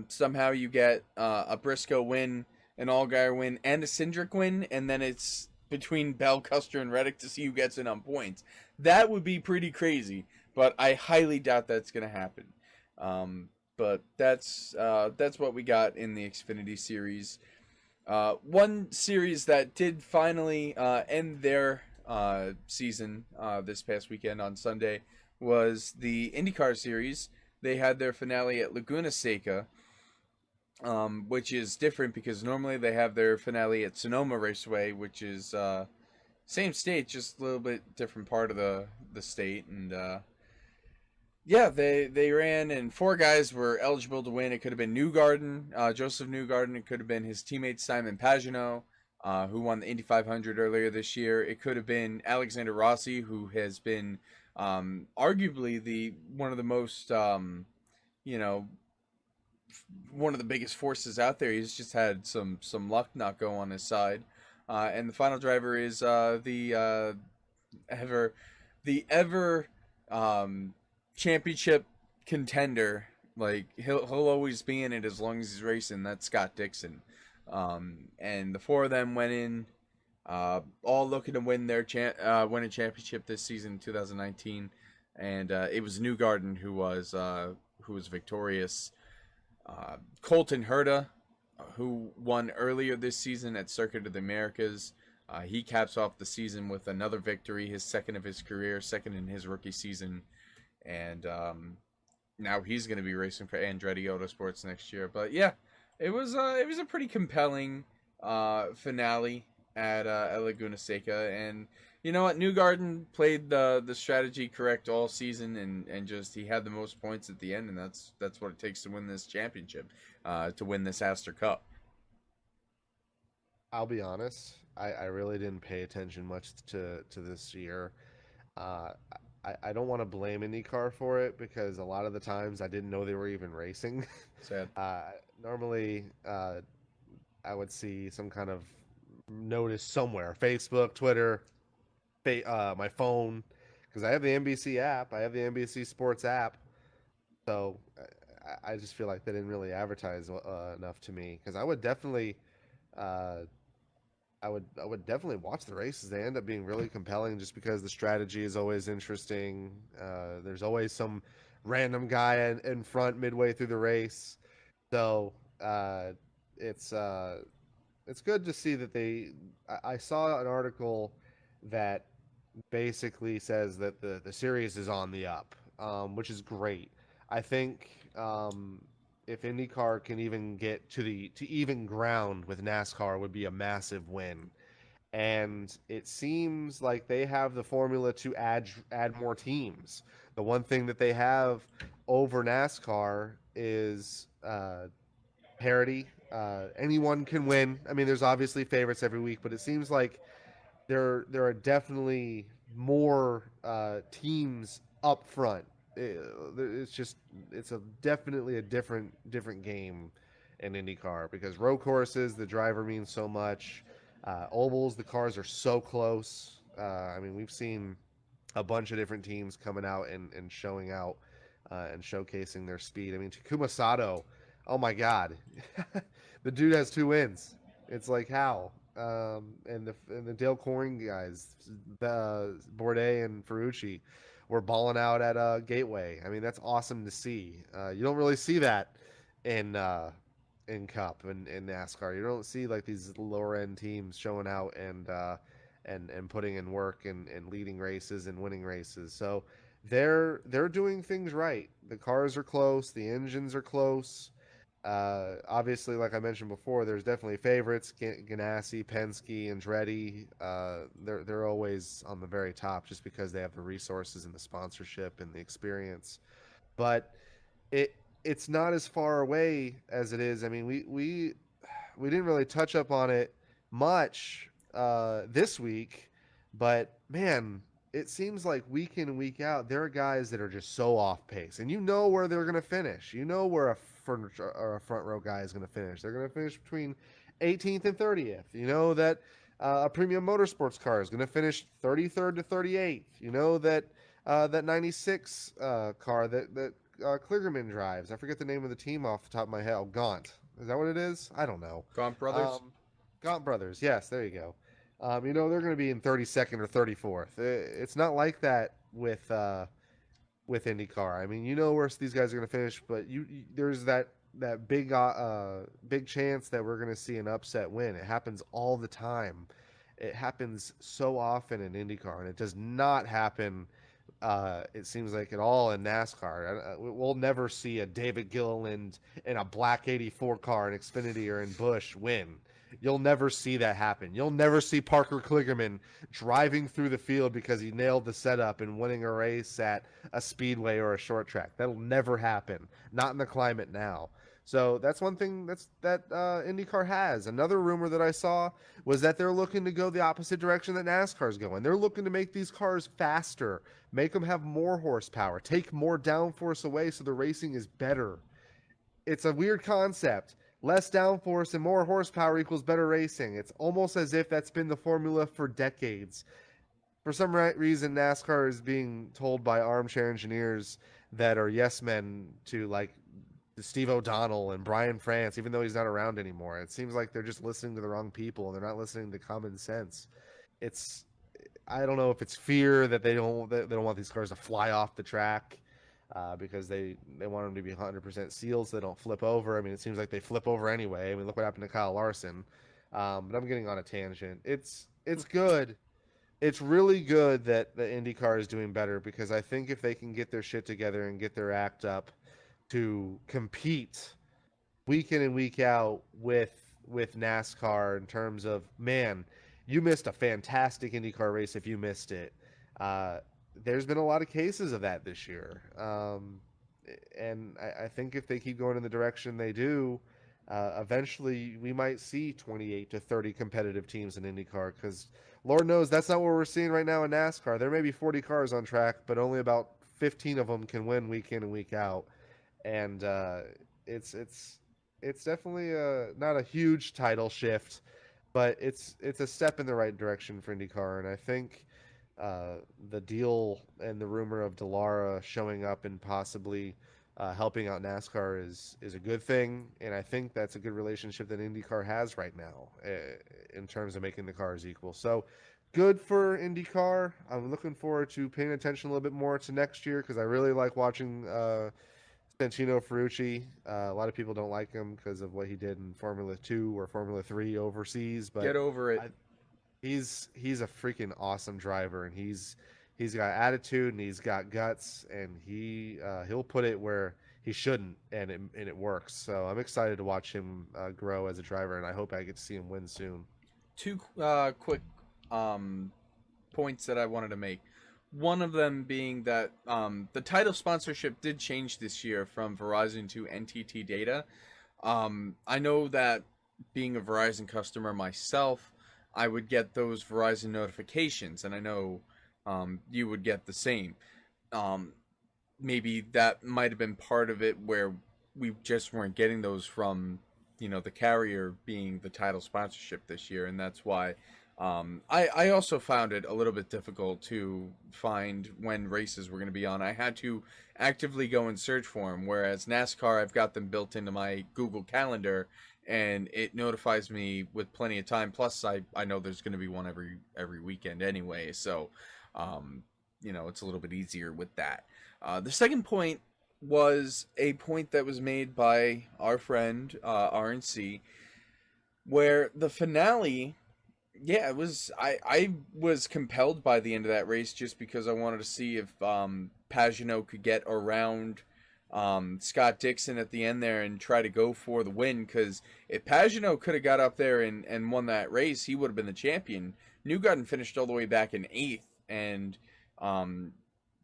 somehow you get a Briscoe win, an Allgaier win, and a Cindric win, and then it's between Bell, Custer, and Reddick to see who gets in on points. That would be pretty crazy, but I highly doubt that's going to happen. But that's what we got in the Xfinity Series. One series that did finally end their season this past weekend on Sunday was the IndyCar Series. They had their finale at Laguna Seca, which is different because normally they have their finale at Sonoma Raceway, which is same state, just a little bit different part of the state. And yeah, they ran, and 4 guys were eligible to win. It could have been Newgarden, Joseph Newgarden. It could have been his teammate Simon Pagenaud, who won the Indy 500 earlier this year. It could have been Alexander Rossi, who has been arguably one of the most, one of the biggest forces out there. He's just had some luck not go on his side. And the final driver is the ever championship contender. Like, he'll always be in it as long as he's racing. That's Scott Dixon. And the 4 of them went in, all looking to win their win a championship this season, 2019. And it was Newgarden who who was victorious. Colton Herta, who won earlier this season at Circuit of the Americas. He caps off the season with another victory, his second of his career, second in his rookie season. And now he's going to be racing for Andretti Autosports next year. But yeah, it was a pretty compelling finale at Laguna Seca. And you know what? Newgarden played the strategy correct all season, and just he had the most points at the end, and that's what it takes to win this championship, to win this Astor Cup. I'll be honest, I really didn't pay attention much to this year. Uh, I don't want to blame IndyCar for it because a lot of the times I didn't know they were even racing. Sad. Normally, I would see some kind of notice somewhere, Facebook, Twitter, my phone, because I have the NBC app. I have the NBC Sports app. So I just feel like they didn't really advertise enough to me because I would definitely, uh, I would definitely watch the races. They end up being really compelling just because the strategy is always interesting. There's always some random guy in front midway through the race, so it's it's good to see that they. I saw an article that basically says that the series is on the up, which is great. I think if IndyCar can even get to even ground with NASCAR would be a massive win. And it seems like they have the formula to add more teams. The one thing that they have over NASCAR is parity. Anyone can win. I mean, there's obviously favorites every week, but it seems like there are definitely more teams up front. It's just it's a definitely a different game in IndyCar because road courses the driver means so much. Ovals the cars are so close. I mean we've seen a bunch of different teams coming out and showing out and showcasing their speed. I mean Takuma Sato, oh my god, the dude has 2 wins. It's like how and the Dale Coring guys, Bourdais and Ferrucci, were balling out at Gateway. I mean, that's awesome to see. You don't really see that in Cup and in NASCAR. You don't see like these lower end teams showing out and putting in work and leading races and winning races. So they're doing things right. The cars are close. The engines are close. Obviously, like I mentioned before, there's definitely favorites: Ganassi, Penske, Andretti. They're always on the very top just because they have the resources and the sponsorship and the experience. But it's not as far away as it is. I mean, we didn't really touch up on it much this week, but man, it seems like week in and week out, there are guys that are just so off pace, and you know where they're going to finish. You know where a front row guy is going to finish. They're going to finish between 18th and 30th. You know that a premium motorsports car is going to finish 33rd to 38th. You know that that 96 car that Kligerman drives. I forget the name of the team off the top of my head. Oh, Gaunt. Is that what it is? I don't know. Gaunt Brothers. Gaunt Brothers. Yes, there you go. You know they're going to be in 32nd or 34th. It's not like that with IndyCar. I mean, you know where these guys are going to finish, but there's that big chance that we're going to see an upset win. It happens all the time. It happens so often in IndyCar, and it does not happen. It seems like at all in NASCAR. We'll never see a David Gilliland in a black '84 car in Xfinity or in Busch win. You'll never see that happen. You'll never see Parker Kligerman driving through the field because he nailed the setup and winning a race at a speedway or a short track. That'll never happen. Not in the climate now. So that's one thing that IndyCar has. Another rumor that I saw was that they're looking to go the opposite direction that NASCAR's going. They're looking to make these cars faster, make them have more horsepower, take more downforce away so the racing is better. It's a weird concept. Less downforce and more horsepower equals better racing. It's almost as if that's been the formula for decades. For some reason, NASCAR is being told by armchair engineers that are yes men to like Steve O'Donnell and Brian France, even though he's not around anymore. It seems like they're just listening to the wrong people and they're not listening to common sense. I don't know if it's fear that they don't want these cars to fly off the track. because they want them to be 100% sealed so they don't flip over. I mean, it seems like they flip over anyway. I mean, look what happened to Kyle Larson. But I'm getting on a tangent. It's good. It's really good that the IndyCar is doing better because I think if they can get their shit together and get their act up to compete week in and week out with NASCAR in terms of, man, you missed a fantastic IndyCar race if you missed it. Uh, there's been a lot of cases of that this year, and I think if they keep going in the direction they do, eventually we might see 28 to 30 competitive teams in IndyCar because Lord knows that's not what we're seeing right now in NASCAR. There may be 40 cars on track, but only about 15 of them can win week in and week out, and it's it's it's definitely not a huge title shift, but it's a step in the right direction for IndyCar, and I think the deal and the rumor of Delara showing up and possibly helping out NASCAR is a good thing, and I think that's a good relationship that IndyCar has right now in terms of making the cars equal. So good for IndyCar. I'm looking forward to paying attention a little bit more to next year because I really like watching Santino Ferrucci. A lot of people don't like him because of what he did in Formula 2 or Formula 3 overseas, but Get over it. he's a freaking awesome driver, and he's got attitude and he's got guts, and he'll put it where he shouldn't, and it works. So I'm excited to watch him grow as a driver, and I hope I get to see him win soon. Two quick um, points that I wanted to make. One of them being that the title sponsorship did change this year from Verizon to NTT Data. I know that being a Verizon customer myself, I would get those Verizon notifications, and I know you would get the same. Um, Maybe that might have been part of it where we just weren't getting those from the carrier being the title sponsorship this year, and that's why I also found it a little bit difficult to find when races were going to be on. I had to actively go and search for them, whereas NASCAR, I've got them built into my Google Calendar, and it notifies me with plenty of time. Plus, I know there's going to be one every weekend anyway, so it's a little bit easier with that. The second point was a point that was made by our friend RNC, where the finale, yeah, it was. I was compelled by the end of that race just because I wanted to see if Pagano could get around Scott Dixon at the end there and try to go for the win. Because if Pagano could have got up there and won that race, he would have been the champion. Newgarden finished all the way back in 8th, and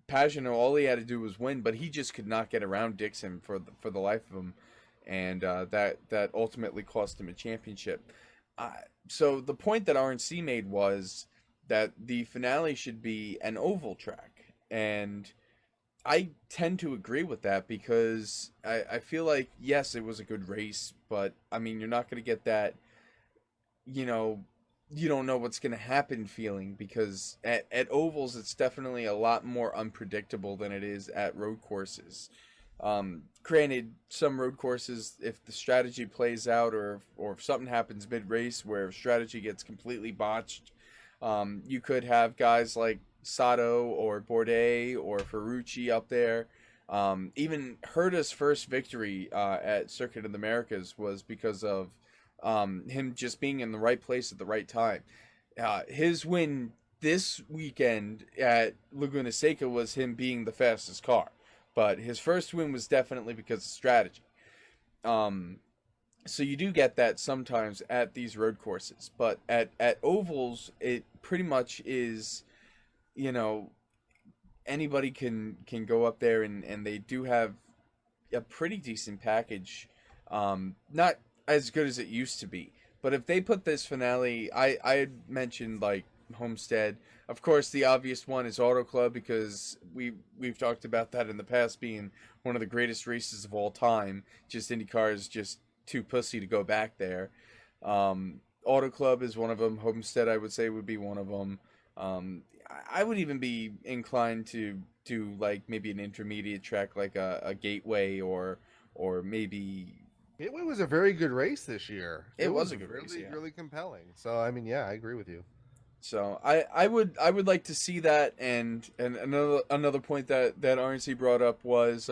Pagano, all he had to do was win, but he just could not get around Dixon for the life of him, and that ultimately cost him a championship. So the point that RNC made was that the finale should be an oval track, and I tend to agree with that because I feel like, yes, it was a good race, but I mean, you're not going to get that, you know, you don't know what's going to happen feeling, because at ovals it's definitely a lot more unpredictable than it is at road courses. Granted, some road courses, if the strategy plays out, or if something happens mid race where strategy gets completely botched, you could have guys like Sato or Bourdais or Ferrucci up there. Even Herta's first victory at Circuit of the Americas was because of him just being in the right place at the right time. His win this weekend at Laguna Seca was him being the fastest car, but his first win was definitely because of strategy. So you do get that sometimes at these road courses, but at ovals, it pretty much is, you know, anybody can go up there, and they do have a pretty decent package. Not as good as it used to be, but if they put this finale, I had mentioned like Homestead. Of course, the obvious one is Auto Club, because we've talked about that in the past being one of the greatest races of all time. Just IndyCar is just too pussy to go back there. Auto Club is one of them. Homestead, I would say, would be one of them. I would even be inclined to do like maybe an intermediate track, like a Gateway, or maybe Gateway was a very good race this year. it was a good race. Really, Yeah. really compelling. So I mean, yeah, I agree with you. So I would like to see that, and another point that RNC brought up was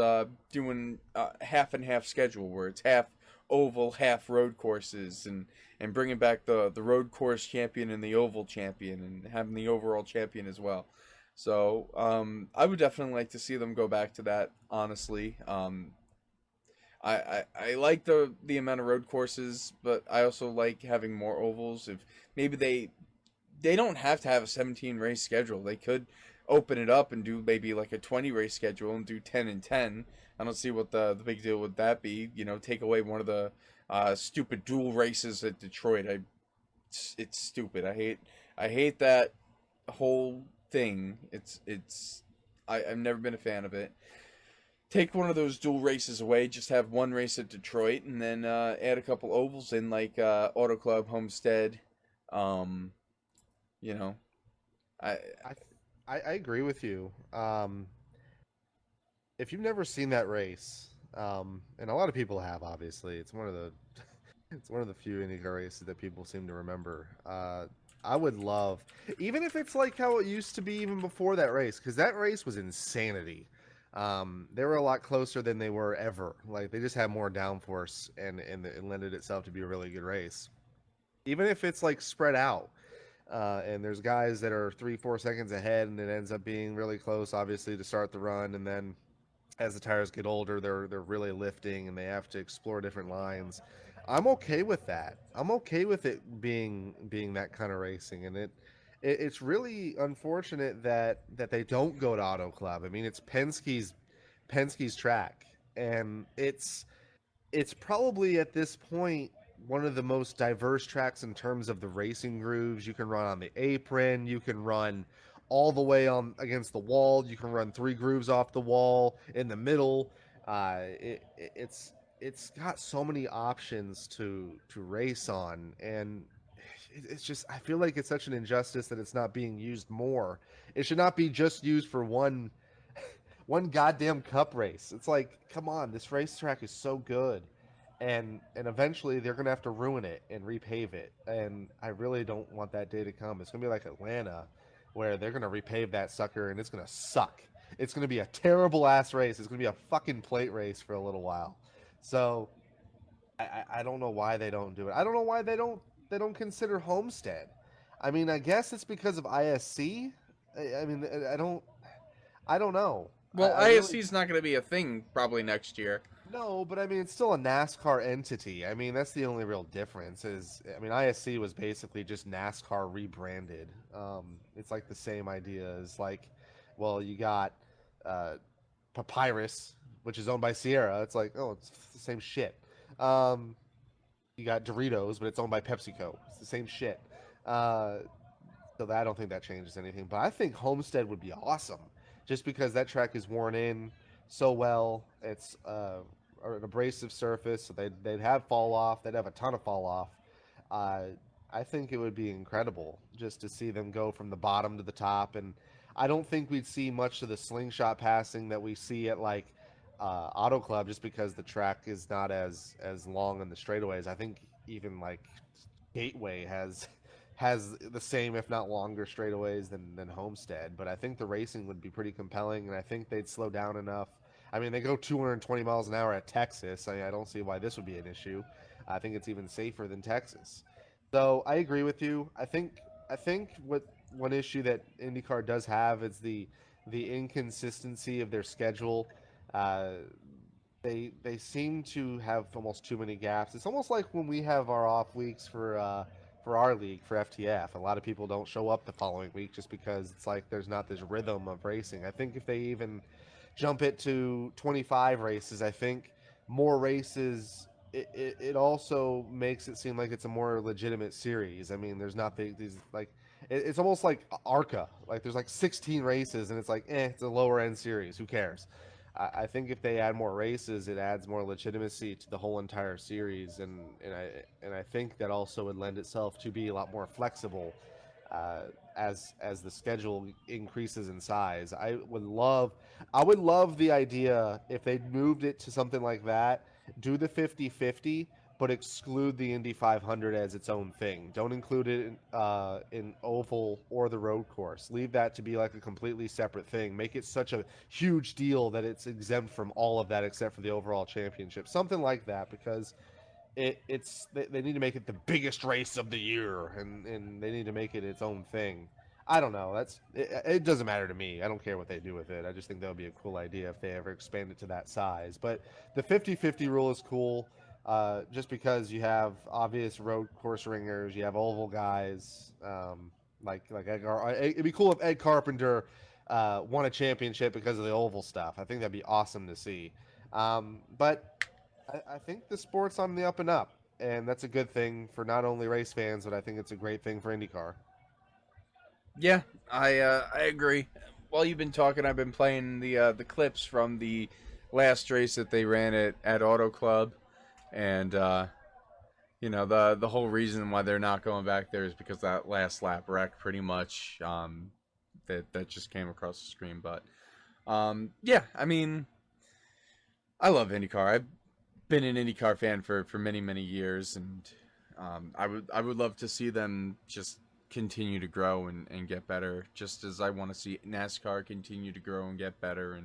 doing half and half schedule where it's half oval, half road courses, and bringing back the road course champion and the oval champion, and having the overall champion as well. So I would definitely like to see them go back to that. Honestly, I like the amount of road courses, but I also like having more ovals. If maybe they don't have to have a 17 race schedule. They could open it up and do maybe like a 20 race schedule and do 10 and 10. I don't see what the big deal would that be. You know, take away one of the stupid dual races at Detroit. It's stupid. I hate that whole thing. I've never been a fan of it. Take one of those dual races away. Just have one race at Detroit, and then add a couple ovals in, like Auto Club, Homestead. Um, you know, I I I agree with you. If you've never seen that race, and a lot of people have, obviously, it's one of the it's one of the few IndyCar races that people seem to remember. I would love, even if it's like how it used to be even before that race, because that race was insanity. They were a lot closer than they were ever. Like they just had more downforce, and it lended itself to be a really good race. Even if it's like spread out, and there's guys that are 3 4 seconds ahead, and it ends up being really close, obviously to start the run, and then as the tires get older, they're really lifting and they have to explore different lines. I'm okay with that. I'm okay with it being that kind of racing, and it's really unfortunate that they don't go to Auto Club. I mean, it's Penske's track, and it's probably at this point one of the most diverse tracks in terms of the racing grooves. You can run on the apron, you can run all the way on against the wall, you can run three grooves off the wall in the middle. It's got so many options to race on, and it's just I feel like it's such an injustice that it's not being used more. It should not be just used for one goddamn cup race. It's like, come on, this racetrack is so good. And eventually they're gonna have to ruin it and repave it. And I really don't want that day to come. It's gonna be like Atlanta, where they're gonna repave that sucker and it's gonna suck. It's gonna be a terrible ass race. It's gonna be a fucking plate race for a little while. So I don't know why they don't do it. I don't know why they don't consider Homestead. I mean, I guess it's because of ISC. I mean, I don't know. well, I really ISC is not going to be a thing probably next year. no, but I mean, it's still a NASCAR entity. I mean, that's the only real difference. Is I mean, ISC was basically just NASCAR rebranded. It's like the same idea as like, well, you got uh, Papyrus, which is owned by Sierra. It's like, oh, it's the same shit. Um, you got Doritos, but it's owned by PepsiCo. It's the same shit. Uh, so that, I don't think that changes anything. But I think Homestead would be awesome, just because that track is worn in so well. It's an abrasive surface, so they'd have fall off. They'd have a ton of fall off. Uh, I think it would be incredible just to see them go from the bottom to the top, and I don't think we'd see much of the slingshot passing that we see at like Auto Club, just because the track is not as long in the straightaways. I think even like Gateway has the same, if not longer, straightaways than Homestead. But I think the racing would be pretty compelling, and I think they'd slow down enough. I mean, they go 220 miles an hour at Texas. I don't see why this would be an issue. I think it's even safer than Texas. So I agree with you. I think what one issue that IndyCar does have is the inconsistency of their schedule. Uh, they seem to have almost too many gaps. It's almost like when we have our off weeks for our league for FTF. A lot of people don't show up the following week just because it's like there's not this rhythm of racing. I think if they even jump it to 25 races, I think more races. It also makes it seem like it's a more legitimate series. I mean, there's not these like it's almost like ARCA. Like there's like 16 races, and it's like, it's a lower end series. Who cares? I think if they add more races, it adds more legitimacy to the whole entire series, and I think that also would lend itself to be a lot more flexible uh, as the schedule increases in size. I would love the idea if they moved it to something like that. Do the 50-50, but exclude the Indy 500 as its own thing. Don't include it in oval or the road course. Leave that to be like a completely separate thing. Make it such a huge deal that it's exempt from all of that except for the overall championship. Something like that, because they need to make it the biggest race of the year, and they need to make it its own thing. I don't know. It doesn't matter to me. I don't care what they do with it. I just think that would be a cool idea if they ever expand it to that size. But the 50-50 rule is cool, just because you have obvious road course ringers, you have oval guys, like Edgar. It'd be cool if Ed Carpenter won a championship because of the oval stuff. I think that'd be awesome to see. But I think the sport's on the up and up, and that's a good thing for not only race fans, but I think it's a great thing for IndyCar. Yeah, I agree. While you've been talking, I've been playing the clips from the last race that they ran at Auto Club, and the whole reason why they're not going back there is because that last lap wreck pretty much that just came across the screen. But yeah, I mean, I love IndyCar. I've been an IndyCar fan for many many years, and I would love to see them just continue to grow and get better, just as I want to see NASCAR continue to grow and get better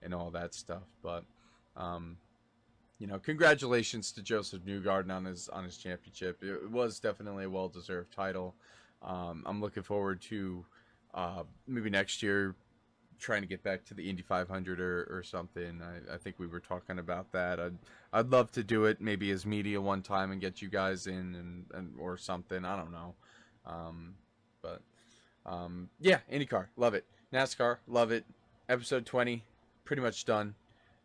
and all that stuff. But congratulations to Joseph Newgarden on his championship. It was definitely a well deserved title. I'm looking forward to maybe next year trying to get back to the Indy 500 or something. I think we were talking about that. I'd love to do it maybe as media one time and get you guys in and or something. I don't know. Yeah, IndyCar, love it. NASCAR, love it. Episode 20, pretty much done.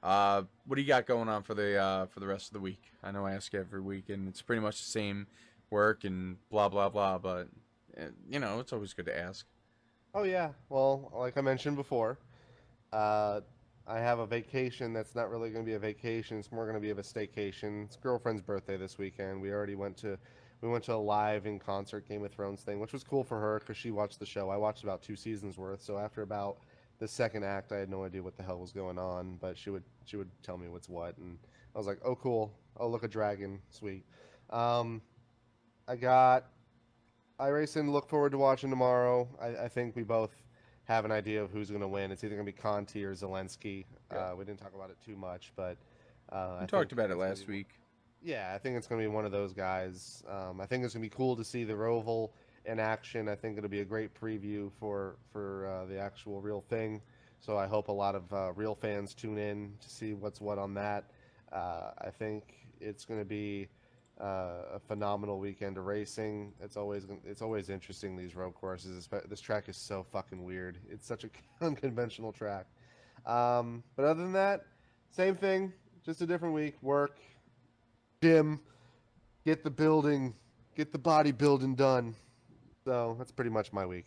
What do you got going on for the rest of the week? I know I ask every week, and it's pretty much the same work and blah blah blah. But it's always good to ask. Oh yeah, well, like I mentioned before, uh, I have a vacation that's not really going to be a vacation. It's more going to be of a staycation. It's girlfriend's birthday this weekend. We went to a live in concert Game of Thrones thing, which was cool for her because she watched the show. I watched about 2 seasons worth. So after about the second act, I had no idea what the hell was going on, but she would tell me what's what, and I was like, oh cool, oh look, a dragon, sweet. Um, I got iRacing to look forward to watching tomorrow. I think we both have an idea of who's going to win. It's either going to be Conti or Zelensky. Yeah. We didn't talk about it too much, but We I talked think about it it's gonna last be, week. yeah, I think it's going to be one of those guys. I think it's going to be cool to see the Roval in action. I think it'll be a great preview for the actual real thing. So I hope a lot of real fans tune in to see what's what on that. I think it's going to be a phenomenal weekend of racing. It's always interesting, these road courses. This track is so fucking weird. It's such a unconventional track. But other than that, same thing, just a different week. Work, gym, get the bodybuilding done. So that's pretty much my week.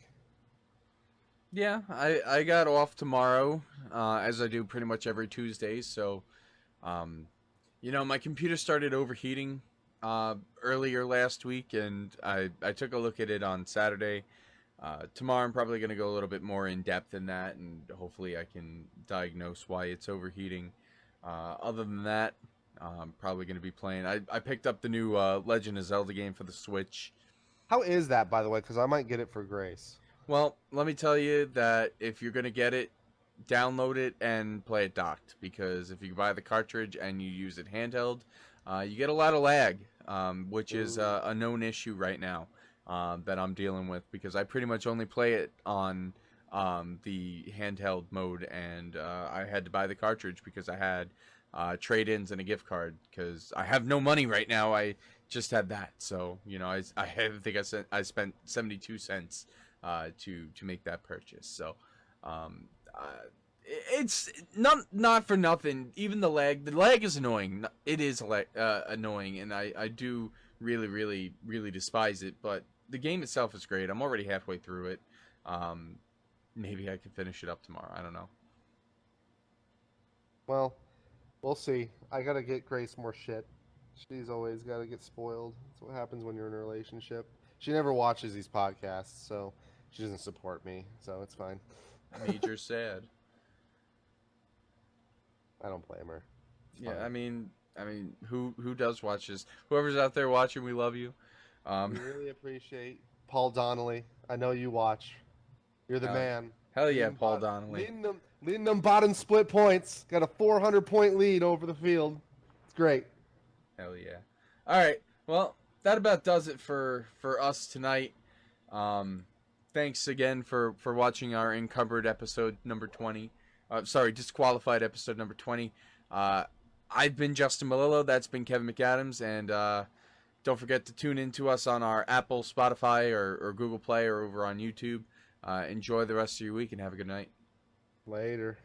Yeah, I got off tomorrow, as I do pretty much every Tuesday. So, my computer started overheating earlier last week, and I took a look at it on Saturday. Tomorrow I'm probably going to go a little bit more in depth in that, and hopefully I can diagnose why it's overheating. Other than that, I'm probably going to be playing. I picked up the new Legend of Zelda game for the Switch. How is that, by the way? Because I might get it for Grace. Well, let me tell you that if you're going to get it, download it and play it docked, because if you buy the cartridge and you use it handheld, you get a lot of lag, which is a known issue right now that I'm dealing with, because I pretty much only play it on the handheld mode, and I had to buy the cartridge because I had trade-ins and a gift card, because I have no money right now. I just had that, so I spent 72 cents to make that purchase. So it's not for nothing. Even the lag is annoying. It is annoying, and I do really really really despise it. But the game itself is great. I'm already halfway through it. Maybe I can finish it up tomorrow. I don't know. Well, we'll see. I gotta get Grace more shit. She's always gotta get spoiled. That's what happens when you're in a relationship. She never watches these podcasts, so she doesn't support me, so it's fine. Major sad. I don't blame her. It's Yeah, fine. I mean, I mean, who does watch this? Whoever's out there watching, we love you. We really appreciate Paul Donnelly. I know you watch. You're the hell, man. hell yeah, Paul Donnelly. Leading them bottom split points. Got a 400-point lead over the field. It's great. Hell yeah. All right. Well, that about does it for us tonight. Thanks again for watching our encumbered episode number 20. Disqualified episode number 20. I've been Justin Melillo. That's been Kevin McAdams. And don't forget to tune in to us on our Apple, Spotify, or Google Play, or over on YouTube. Enjoy the rest of your week and have a good night. Later.